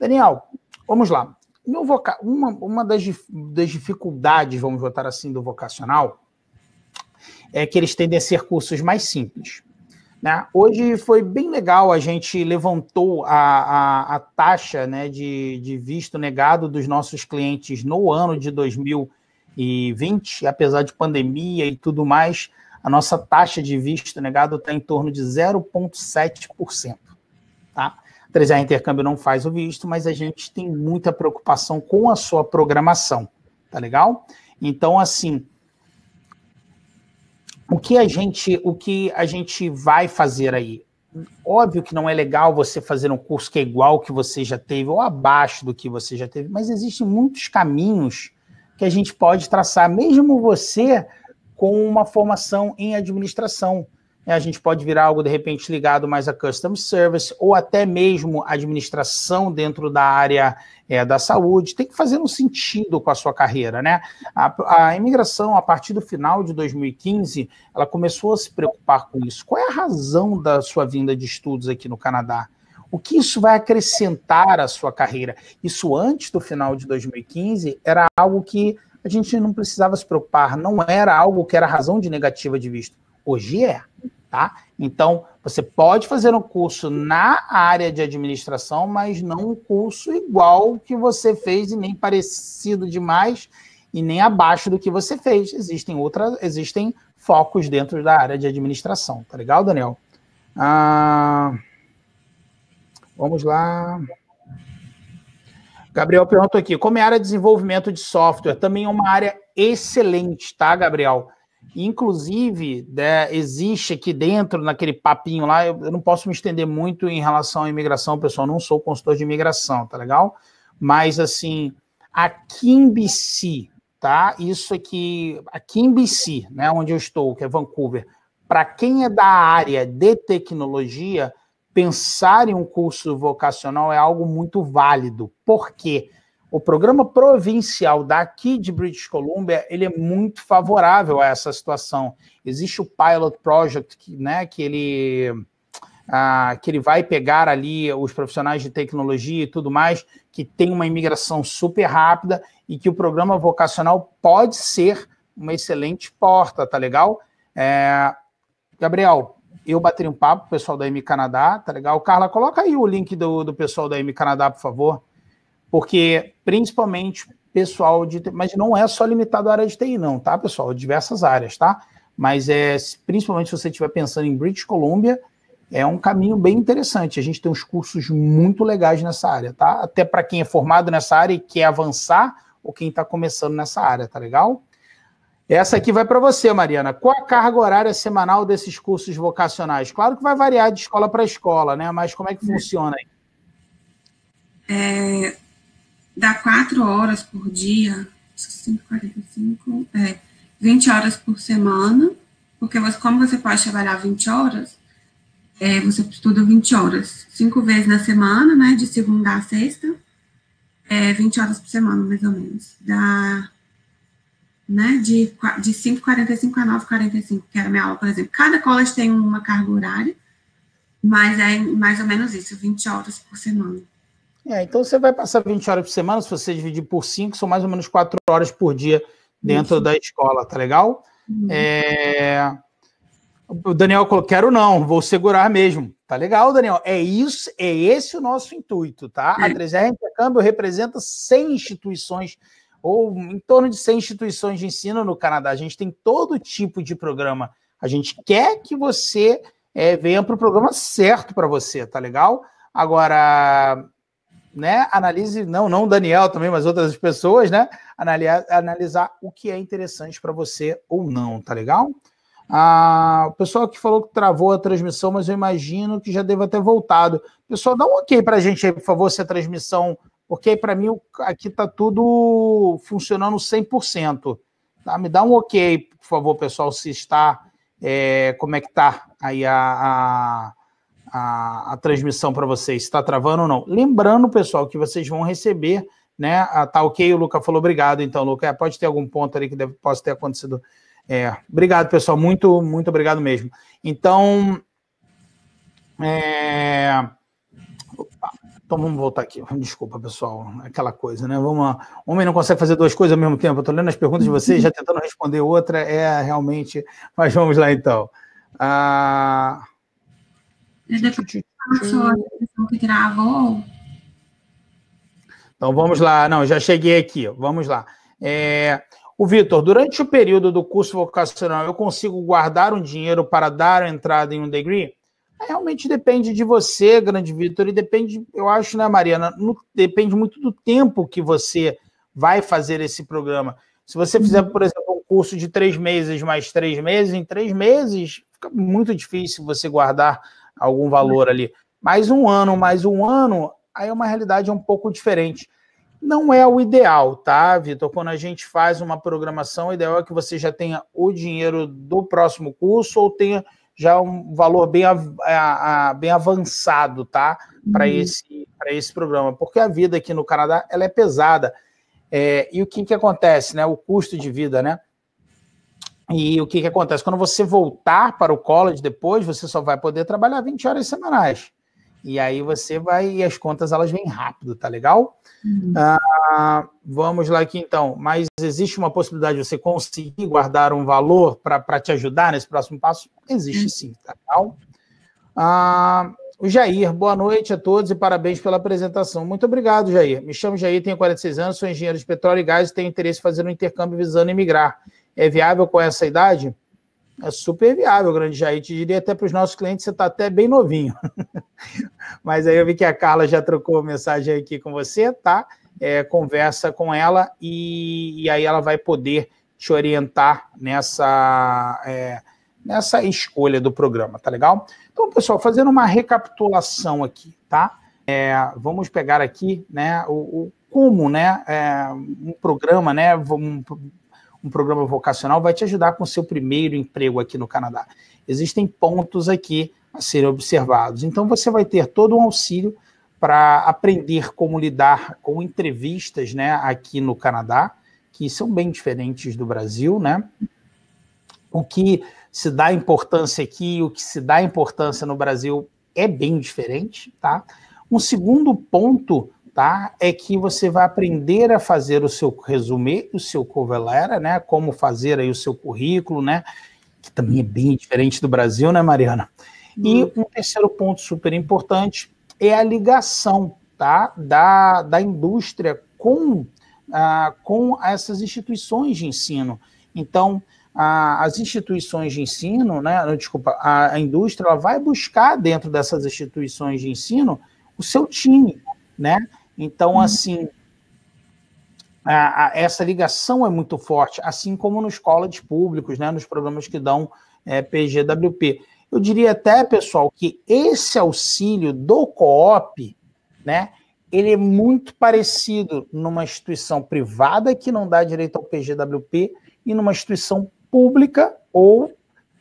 Daniel, vamos lá. Uma das dificuldades, vamos botar assim, do vocacional, é que eles tendem a ser cursos mais simples, né? Hoje foi bem legal, a gente levantou a taxa, né, de visto negado dos nossos clientes no ano de 2020, apesar de pandemia e tudo mais, a nossa taxa de visto negado está em torno de 0,7%. Tá? A 3RA Intercâmbio não faz o visto, mas a gente tem muita preocupação com a sua programação. Tá legal? Então, assim, o que a gente vai fazer aí? Óbvio que não é legal você fazer um curso que é igual ao que você já teve ou abaixo do que você já teve, mas existem muitos caminhos que a gente pode traçar, mesmo você com uma formação em administração. A gente pode virar algo, de repente, ligado mais a Customer Service ou até mesmo administração dentro da área da saúde. Tem que fazer um sentido com a sua carreira, né? A imigração, a partir do final de 2015, ela começou a se preocupar com isso. Qual é a razão da sua vinda de estudos aqui no Canadá? O que isso vai acrescentar à sua carreira? Isso antes do final de 2015 era algo que a gente não precisava se preocupar, não era algo que era razão de negativa de visto. Hoje é, tá? Então, você pode fazer um curso na área de administração, mas não um curso igual que você fez e nem parecido demais e nem abaixo do que você fez. Existem focos dentro da área de administração. Tá legal, Daniel? Vamos lá. Gabriel perguntou aqui, como é a área de desenvolvimento de software? Também é uma área excelente, tá, Gabriel? Inclusive, existe aqui dentro, naquele papinho lá, eu não posso me estender muito em relação à imigração, pessoal, não sou consultor de imigração, tá legal? Mas, assim, aqui em BC, tá? Isso aqui em BC, né, onde eu estou, que é Vancouver, para quem é da área de tecnologia, pensar em um curso vocacional é algo muito válido. Por quê? O programa provincial daqui de British Columbia, ele é muito favorável a essa situação. Existe o Pilot Project, que ele vai pegar ali os profissionais de tecnologia e tudo mais, que tem uma imigração super rápida e que o programa vocacional pode ser uma excelente porta, tá legal? Gabriel, eu bateria um papo com o pessoal da M Canadá, tá legal? Carla, coloca aí o link do pessoal da M Canadá, por favor. Porque, principalmente, pessoal de... Mas não é só limitado à área de TI, não, tá, pessoal? Diversas áreas, tá? Mas, principalmente, se você estiver pensando em British Columbia, é um caminho bem interessante. A gente tem uns cursos muito legais nessa área, tá? Até para quem é formado nessa área e quer avançar, ou quem está começando nessa área, tá legal? Essa aqui vai para você, Mariana. Qual a carga horária semanal desses cursos vocacionais? Claro que vai variar de escola para escola, né? Mas como é que funciona aí? Dá 4 horas por dia, 5h45, 20 horas por semana, porque como você pode trabalhar 20 horas, você estuda 20 horas, 5 vezes na semana, né, de segunda a sexta, 20 horas por semana, mais ou menos. Dá, né, de 5h45 a 9h45, que era a minha aula, por exemplo. Cada college tem uma carga horária, mas é mais ou menos isso, 20 horas por semana. Então você vai passar 20 horas por semana, se você dividir por 5, são mais ou menos 4 horas por dia dentro da escola, tá legal? O Daniel falou, quero não, vou segurar mesmo. Tá legal, Daniel? É esse o nosso intuito, tá? A 3RA Intercâmbio representa 100 instituições, ou em torno de 100 instituições de ensino no Canadá. A gente tem todo tipo de programa. A gente quer que você venha para o programa certo para você, tá legal? Agora, né, analise, não o Daniel também, mas outras pessoas, né, analisar o que é interessante para você ou não, tá legal? O pessoal que falou que travou a transmissão, mas eu imagino que já deva ter voltado. Pessoal, dá um ok para a gente aí, por favor, se a transmissão... Porque para mim aqui está tudo funcionando 100%. Tá? Me dá um ok, por favor, pessoal, se está... como é que está aí a transmissão para vocês? Está travando ou não? Lembrando, pessoal, que vocês vão receber, né? Tá ok, o Luca falou obrigado, então, Luca. Pode ter algum ponto ali que possa ter acontecido... obrigado, pessoal, muito, muito obrigado mesmo. Então, então vamos voltar aqui. Desculpa, pessoal, aquela coisa, né? Vamos lá. O homem não consegue fazer duas coisas ao mesmo tempo. Eu estou lendo as perguntas de vocês, já tentando responder outra, realmente... Mas vamos lá, então. Então, vamos lá. Não, já cheguei aqui. Vamos lá. O Vitor, durante o período do curso vocacional, eu consigo guardar um dinheiro para dar a entrada em um degree? Realmente depende de você, grande Vitor, e depende, eu acho, né, Mariana? Depende muito do tempo que você vai fazer esse programa. Se você fizer, por exemplo, um curso de 3 meses mais 3 meses, em 3 meses fica muito difícil você guardar algum valor ali. Mais um ano, aí é uma realidade um pouco diferente. Não é o ideal, tá, Vitor? Quando a gente faz uma programação, o ideal é que você já tenha o dinheiro do próximo curso ou tenha já um valor bem avançado, tá? Para esse programa. Porque a vida aqui no Canadá, ela é pesada. E o que acontece, né? O custo de vida, né? E o que acontece? Quando você voltar para o college depois, você só vai poder trabalhar 20 horas semanais. E aí você vai... E as contas, elas vêm rápido, tá legal? Vamos lá aqui, então. Mas existe uma possibilidade de você conseguir guardar um valor para te ajudar nesse próximo passo? Existe sim, tá legal? O Jair, boa noite a todos e parabéns pela apresentação. Muito obrigado, Jair. Me chamo Jair, tenho 46 anos, sou engenheiro de petróleo e gás e tenho interesse em fazer um intercâmbio visando emigrar. É viável com essa idade? É super viável, grande Jair. Te diria até para os nossos clientes, você está até bem novinho. Mas aí eu vi que a Carla já trocou mensagem aqui com você, tá? Conversa com ela e aí ela vai poder te orientar nessa escolha do programa, tá legal? Então, pessoal, fazendo uma recapitulação aqui, tá? Vamos pegar aqui, né, como, né, um programa, né, um programa vocacional vai te ajudar com o seu primeiro emprego aqui no Canadá. Existem pontos aqui a serem observados. Então, você vai ter todo um auxílio para aprender como lidar com entrevistas, né, aqui no Canadá, que são bem diferentes do Brasil, né? O que se dá importância aqui, o que se dá importância no Brasil é bem diferente, tá? Um segundo ponto, tá, é que você vai aprender a fazer o seu resumê, o seu cover letter, né, como fazer aí o seu currículo, né, que também é bem diferente do Brasil, né, Mariana? E um terceiro ponto super importante é a ligação, tá, da indústria com essas instituições de ensino. Então, as instituições de ensino, né, a indústria, ela vai buscar dentro dessas instituições de ensino o seu time, né? Então, assim, essa ligação é muito forte, assim como nos colleges públicos, né, nos programas que dão PGWP. Eu diria até, pessoal, que esse auxílio do co-op, né, ele é muito parecido numa instituição privada que não dá direito ao PGWP e numa instituição pública ou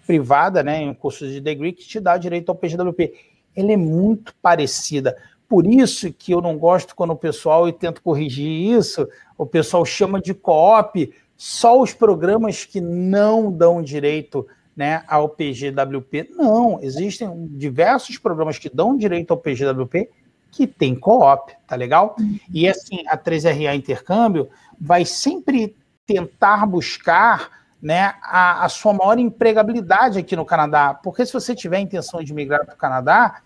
privada, né, em um curso de degree, que te dá direito ao PGWP. Ele é muito parecida. Por isso que eu não gosto quando o pessoal, e tento corrigir isso, o pessoal chama de co-op só os programas que não dão direito, né, ao PGWP. Não, existem diversos programas que dão direito ao PGWP que tem co-op, tá legal? E assim, a 3RA Intercâmbio vai sempre tentar buscar, né, a sua maior empregabilidade aqui no Canadá, porque se você tiver a intenção de migrar para o Canadá,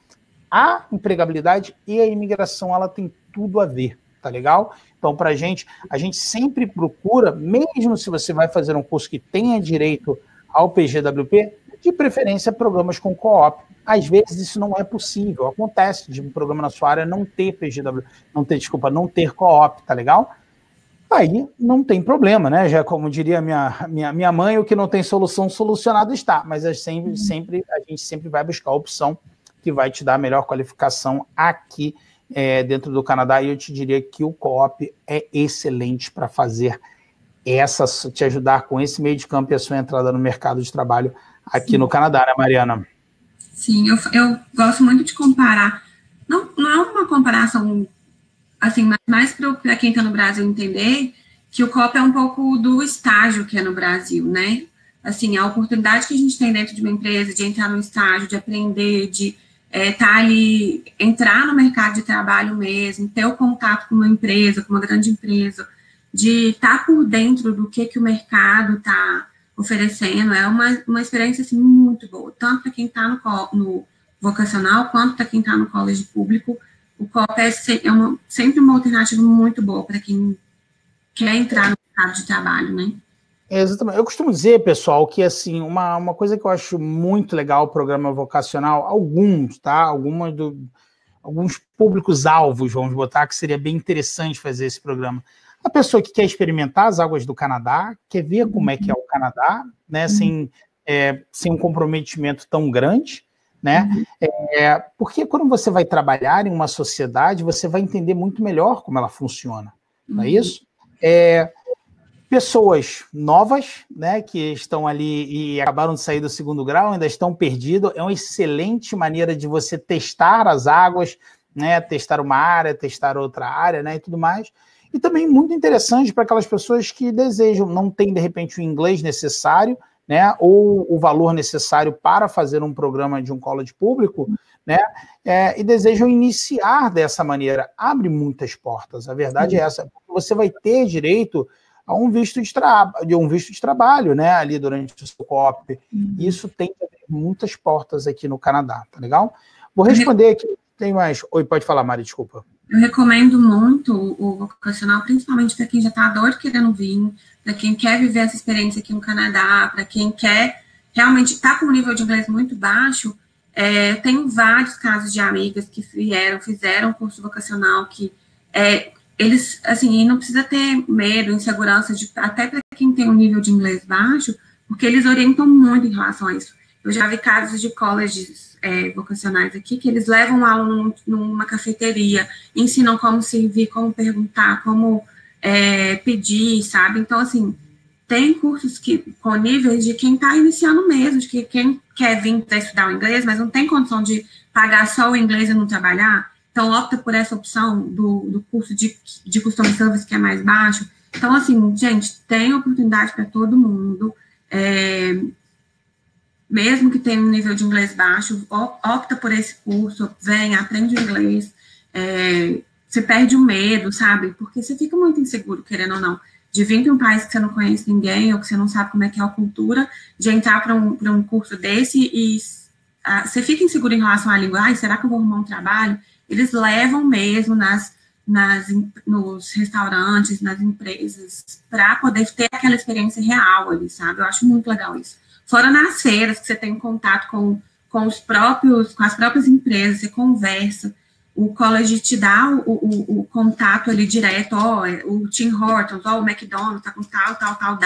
a empregabilidade e a imigração, ela tem tudo a ver, tá legal? Então, a gente sempre procura, mesmo se você vai fazer um curso que tenha direito ao PGWP, de preferência programas com co-op. Às vezes isso não é possível, acontece de um programa na sua área não ter PGW, não ter co-op, tá legal? Aí não tem problema, né? Já como diria minha mãe, o que não tem solução, solucionado está. Mas a gente sempre vai buscar a opção que vai te dar a melhor qualificação aqui dentro do Canadá. E eu te diria que o co-op é excelente para fazer te ajudar com esse meio de campo e a sua entrada no mercado de trabalho aqui no Canadá, né, Mariana? Sim, eu gosto muito de comparar. Não é uma comparação assim, mas mais para quem está no Brasil entender que o co-op é um pouco do estágio que é no Brasil, né? Assim, a oportunidade que a gente tem dentro de uma empresa de entrar no estágio, de aprender, de estar ali, entrar no mercado de trabalho mesmo, ter o contato com uma empresa, com uma grande empresa, de estar por dentro do que o mercado está oferecendo, é uma experiência assim, muito boa, tanto para quem está no vocacional, quanto para quem está no colégio público. O co-op é sempre uma alternativa muito boa para quem quer entrar no mercado de trabalho, né? Exatamente. Eu costumo dizer, pessoal, que assim, uma coisa que eu acho muito legal o programa vocacional, alguns públicos-alvos, vamos botar, que seria bem interessante fazer esse programa. A pessoa que quer experimentar as águas do Canadá, quer ver como é que é o Canadá, né, sem um comprometimento tão grande, né? Porque quando você vai trabalhar em uma sociedade, você vai entender muito melhor como ela funciona, não é isso? Pessoas novas, né, que estão ali e acabaram de sair do segundo grau, ainda estão perdidos, é uma excelente maneira de você testar as águas, né, testar uma área, testar outra área, né, e tudo mais. E também muito interessante para aquelas pessoas que desejam, não tem, de repente, o inglês necessário, né, ou o valor necessário para fazer um programa de um college público, né, e desejam iniciar dessa maneira. Abre muitas portas, a verdade é essa. Você vai ter direito a um visto de trabalho, né, ali durante o seu co-op. Isso tem muitas portas aqui no Canadá, tá legal? Vou responder aqui, tem mais... Oi, pode falar, Mari, desculpa. Eu recomendo muito o vocacional, principalmente para quem já está doido querendo vir, para quem quer viver essa experiência aqui no Canadá, para quem quer realmente estar com um nível de inglês muito baixo. Tenho vários casos de amigas que fizeram curso vocacional, que eles, assim, não precisa ter medo, insegurança, até para quem tem um nível de inglês baixo, porque eles orientam muito em relação a isso. Eu já vi casos de colleges vocacionais aqui, que eles levam o aluno numa cafeteria, ensinam como servir, como perguntar, como pedir, sabe? Então, assim, tem cursos com níveis de quem está iniciando mesmo, de que quem quer vir para estudar o inglês, mas não tem condição de pagar só o inglês e não trabalhar, então opta por essa opção do curso de Customer Service, que é mais baixo. Então, assim, gente, tem oportunidade para todo mundo, mesmo que tenha um nível de inglês baixo, opta por esse curso, vem, aprende o inglês, você perde o medo, sabe? Porque você fica muito inseguro, querendo ou não, de vir para um país que você não conhece ninguém, ou que você não sabe como é que é a cultura, de entrar para um curso desse e você fica inseguro em relação à língua. Será que eu vou arrumar um trabalho? Eles levam mesmo nos restaurantes, nas empresas, para poder ter aquela experiência real ali, sabe? Eu acho muito legal isso. Fora nas feiras, que você tem contato com as próprias empresas, você conversa, o college te dá o contato ali direto, o Tim Hortons, o McDonald's tá com tal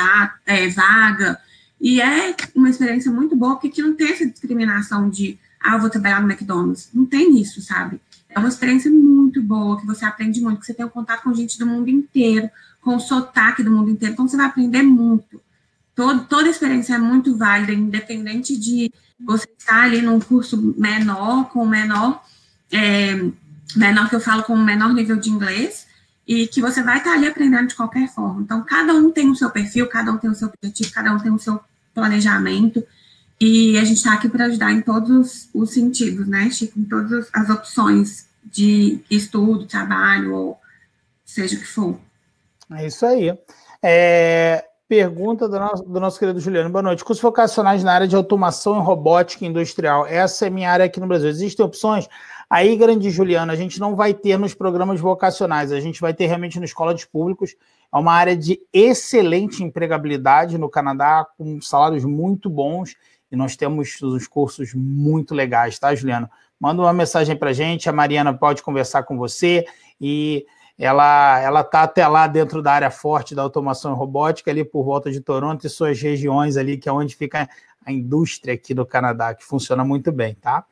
vaga, e é uma experiência muito boa, porque aqui não tem essa discriminação de, eu vou trabalhar no McDonald's, não tem isso, sabe? É uma experiência muito boa, que você aprende muito, que você tem um contato com gente do mundo inteiro, com o sotaque do mundo inteiro, então você vai aprender muito. Toda experiência é muito válida, independente de você estar ali num curso menor, menor que eu falo com um menor nível de inglês, e que você vai estar ali aprendendo de qualquer forma. Então, cada um tem o seu perfil, cada um tem o seu objetivo, cada um tem o seu planejamento, e a gente está aqui para ajudar em todos os sentidos, né, Chico? Em todas as opções de estudo, trabalho, ou seja o que for. É isso aí. Pergunta do nosso querido Juliano. Boa noite. Cursos vocacionais na área de automação e robótica industrial. Essa é minha área aqui no Brasil. Existem opções? Aí, grande Juliano, a gente não vai ter nos programas vocacionais, a gente vai ter realmente nos colleges públicos. É uma área de excelente empregabilidade no Canadá, com salários muito bons. e nós temos uns cursos muito legais, tá, Juliano? Manda uma mensagem para a gente, a Mariana pode conversar com você, e ela está até lá dentro da área forte da automação e robótica, ali por volta de Toronto e suas regiões ali, que é onde fica a indústria aqui do Canadá, que funciona muito bem, tá?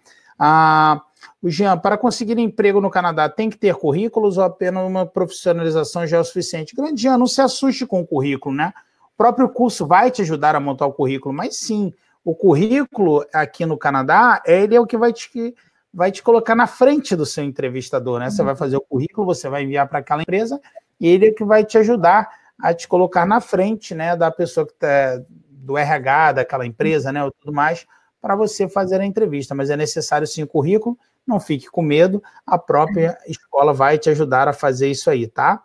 O Jean, para conseguir emprego no Canadá, tem que ter currículos ou apenas uma profissionalização já é o suficiente? Grande Jean, não se assuste com o currículo, né? O próprio curso vai te ajudar a montar o currículo, mas sim, o currículo aqui no Canadá, ele é o que vai te colocar na frente do seu entrevistador, né? Você vai fazer o currículo, você vai enviar para aquela empresa, e ele é que vai te ajudar a te colocar na frente, né, da pessoa que tá, do RH, daquela empresa, né, ou tudo mais, para você fazer a entrevista. Mas é necessário sim o currículo, não fique com medo, a própria escola vai te ajudar a fazer isso aí, tá?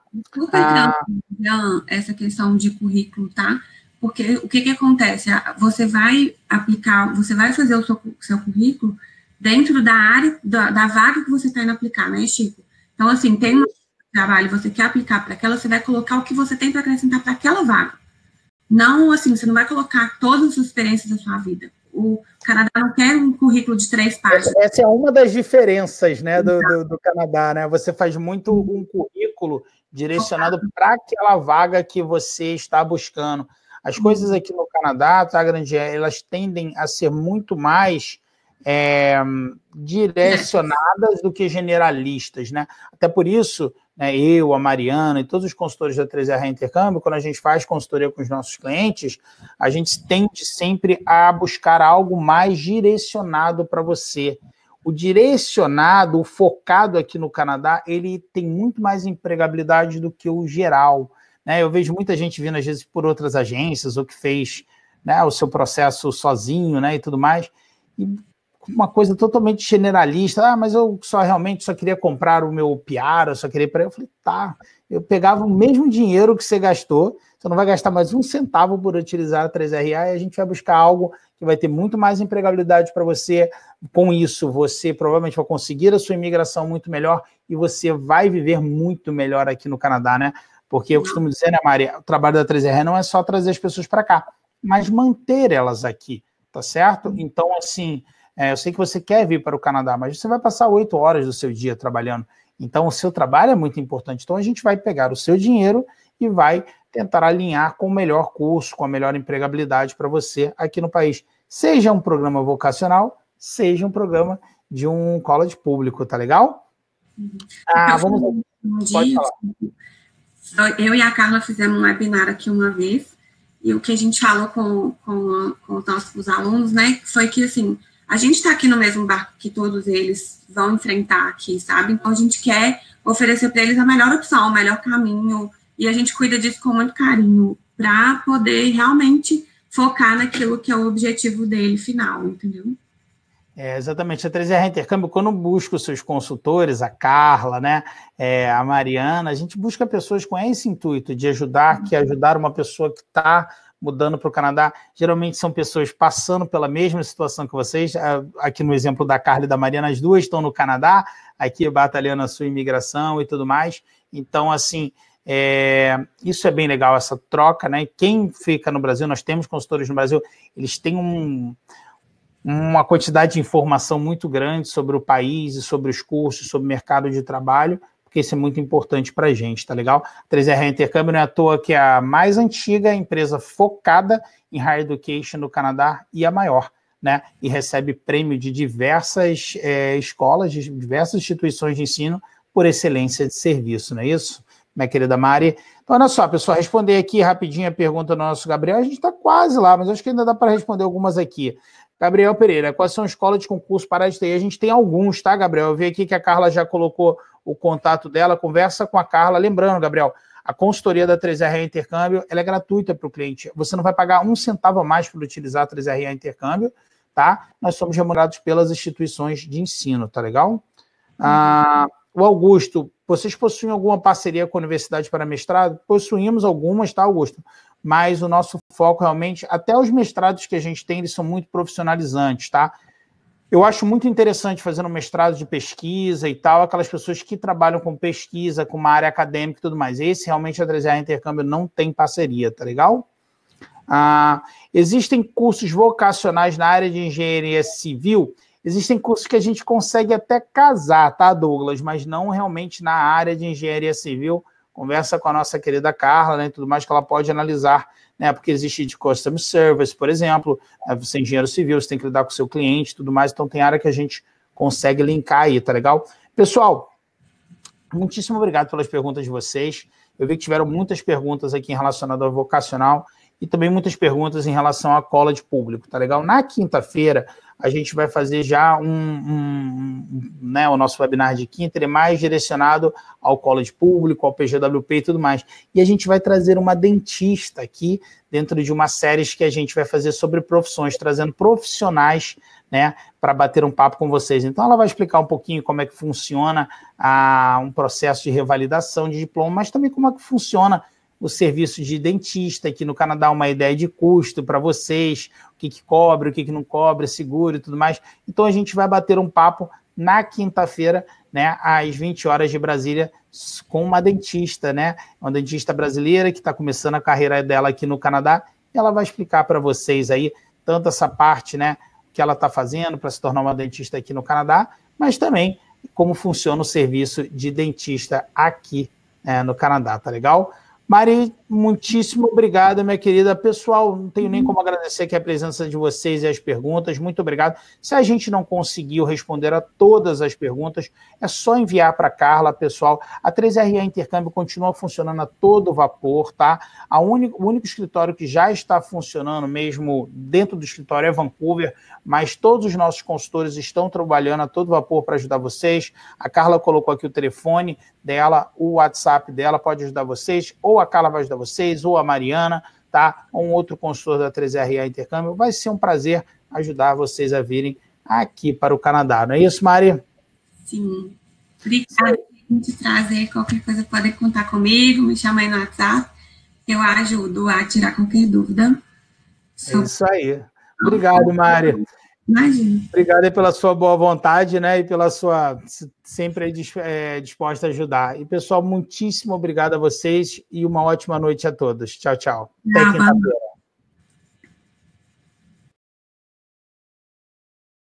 Essa questão de currículo, tá? Porque o que acontece? Você vai aplicar, você vai fazer o seu currículo dentro da área, da vaga que você está indo aplicar, né, Chico? Então, assim, tem um trabalho, você quer aplicar para aquela, você vai colocar o que você tem para acrescentar para aquela vaga. Não, assim, você não vai colocar todas as suas experiências da sua vida. O Canadá não quer um currículo de 3 páginas. Essa é uma das diferenças, né, do Canadá, né? Você faz muito um currículo direcionado para aquela vaga que você está buscando. As coisas aqui no Canadá, tá, Grande, elas tendem a ser muito mais direcionadas do que generalistas, né? Até por isso, né, eu, a Mariana e todos os consultores da 3R Intercâmbio, quando a gente faz consultoria com os nossos clientes, a gente tende sempre a buscar algo mais direcionado para você. O direcionado, o focado aqui no Canadá, ele tem muito mais empregabilidade do que o geral, né? Eu vejo muita gente vindo, às vezes, por outras agências, ou que fez, né, o seu processo sozinho, né, e tudo mais, e uma coisa totalmente generalista, mas eu realmente só queria comprar o meu PR, eu só queria... Eu falei, tá, eu pegava o mesmo dinheiro que você gastou, você não vai gastar mais um centavo por utilizar a 3RA, e a gente vai buscar algo que vai ter muito mais empregabilidade para você. Com isso, você provavelmente vai conseguir a sua imigração muito melhor e você vai viver muito melhor aqui no Canadá, né? Porque eu costumo dizer, né, Maria, o trabalho da 3RA não é só trazer as pessoas para cá, mas manter elas aqui, tá certo? Então, assim... eu sei que você quer vir para o Canadá, mas você vai passar 8 horas do seu dia trabalhando. Então, o seu trabalho é muito importante. Então, a gente vai pegar o seu dinheiro e vai tentar alinhar com o melhor curso, com a melhor empregabilidade para você aqui no país. Seja um programa vocacional, seja um programa de um college público, tá legal? Vamos... Pode falar. Eu e a Carla fizemos um webinar aqui uma vez, e o que a gente falou com os nossos alunos, né, foi que, assim, a gente está aqui no mesmo barco que todos eles vão enfrentar aqui, sabe? Então, a gente quer oferecer para eles a melhor opção, o melhor caminho, e a gente cuida disso com muito carinho, para poder realmente focar naquilo que é o objetivo dele final, entendeu? Exatamente. A 3R Intercâmbio, quando busca os seus consultores, a Carla, né, a Mariana, a gente busca pessoas com esse intuito de ajudar, que ajudar uma pessoa que está mudando para o Canadá. Geralmente são pessoas passando pela mesma situação que vocês. Aqui no exemplo da Carla e da Mariana, as duas estão no Canadá, aqui batalhando a sua imigração e tudo mais. Então, assim, isso é bem legal, essa troca, né? Quem fica no Brasil, nós temos consultores no Brasil, eles têm uma quantidade de informação muito grande sobre o país e sobre os cursos, sobre o mercado de trabalho, porque isso é muito importante para a gente, tá legal? A 3R Intercâmbio não é à toa que é a mais antiga empresa focada em Higher Education no Canadá e a maior, né? E recebe prêmio de diversas escolas, de diversas instituições de ensino por excelência de serviço, não é isso, minha querida Mari? Então, olha só, pessoal, responder aqui rapidinho a pergunta do nosso Gabriel. A gente está quase lá, mas acho que ainda dá para responder algumas aqui. Gabriel Pereira, quais são as escolas de concurso para a TI? A gente tem alguns, tá, Gabriel? Eu vi aqui que a Carla já colocou o contato dela, conversa com a Carla. Lembrando, Gabriel, a consultoria da 3RA Intercâmbio, ela é gratuita para o cliente. Você não vai pagar um centavo a mais por utilizar a 3RA Intercâmbio, tá? Nós somos remunerados pelas instituições de ensino, tá legal? O Augusto, vocês possuem alguma parceria com a Universidade para Mestrado? Possuímos algumas, tá, Augusto? Mas o nosso foco realmente, até os mestrados que a gente tem, eles são muito profissionalizantes, tá? Eu acho muito interessante fazer um mestrado de pesquisa e tal, aquelas pessoas que trabalham com pesquisa, com uma área acadêmica e tudo mais. Esse, realmente, a 3R Intercâmbio não tem parceria, tá legal? Existem cursos vocacionais na área de engenharia civil. Existem cursos que a gente consegue até casar, tá, Douglas? Mas não realmente na área de engenharia civil. Conversa com a nossa querida Carla, né, e tudo mais que ela pode analisar, né, porque existe de customer service, por exemplo, você é engenheiro civil, você tem que lidar com o seu cliente e tudo mais, então tem área que a gente consegue linkar aí, tá legal? Pessoal, muitíssimo obrigado pelas perguntas de vocês. Eu vi que tiveram muitas perguntas aqui relacionadas ao vocacional e também muitas perguntas em relação à cola de público, tá legal? Na quinta-feira, a gente vai fazer já né, o nosso webinar de quinta, ele é mais direcionado ao college público, ao PGWP e tudo mais. E a gente vai trazer uma dentista aqui, dentro de uma série que a gente vai fazer sobre profissões, trazendo profissionais, né, para bater um papo com vocês. Então, ela vai explicar um pouquinho como é que funciona um processo de revalidação de diploma, mas também como é que funciona o serviço de dentista aqui no Canadá, uma ideia de custo para vocês, o que cobre, o que não cobre, seguro e tudo mais. Então, a gente vai bater um papo na quinta-feira, né, às 20 horas de Brasília, com uma dentista, né, uma dentista brasileira que está começando a carreira dela aqui no Canadá, e ela vai explicar para vocês aí, tanto essa parte, né, que ela está fazendo para se tornar uma dentista aqui no Canadá, mas também como funciona o serviço de dentista aqui no Canadá, tá legal? Mari, muitíssimo obrigado, minha querida. Pessoal, não tenho nem como agradecer aqui a presença de vocês e as perguntas. Muito obrigado. Se a gente não conseguiu responder a todas as perguntas, é só enviar para a Carla, pessoal. A 3RA Intercâmbio continua funcionando a todo vapor, tá? O único escritório que já está funcionando mesmo dentro do escritório é Vancouver, mas todos os nossos consultores estão trabalhando a todo vapor para ajudar vocês. A Carla colocou aqui o telefone dela, o WhatsApp dela pode ajudar vocês, ou a Carla vai ajudar vocês, ou a Mariana, tá? Ou um outro consultor da 3RA Intercâmbio. Vai ser um prazer ajudar vocês a virem aqui para o Canadá. Não é isso, Mari? Sim. Obrigada por te trazer. Qualquer coisa pode contar comigo, me chama aí no WhatsApp. Eu ajudo a tirar qualquer dúvida. É isso aí. Obrigado, Mari. Imagina. Obrigado aí pela sua boa vontade, né? E pela sua sempre disposta a ajudar. E, pessoal, muitíssimo obrigado a vocês e uma ótima noite a todos. Tchau, tchau. Até quinta-feira.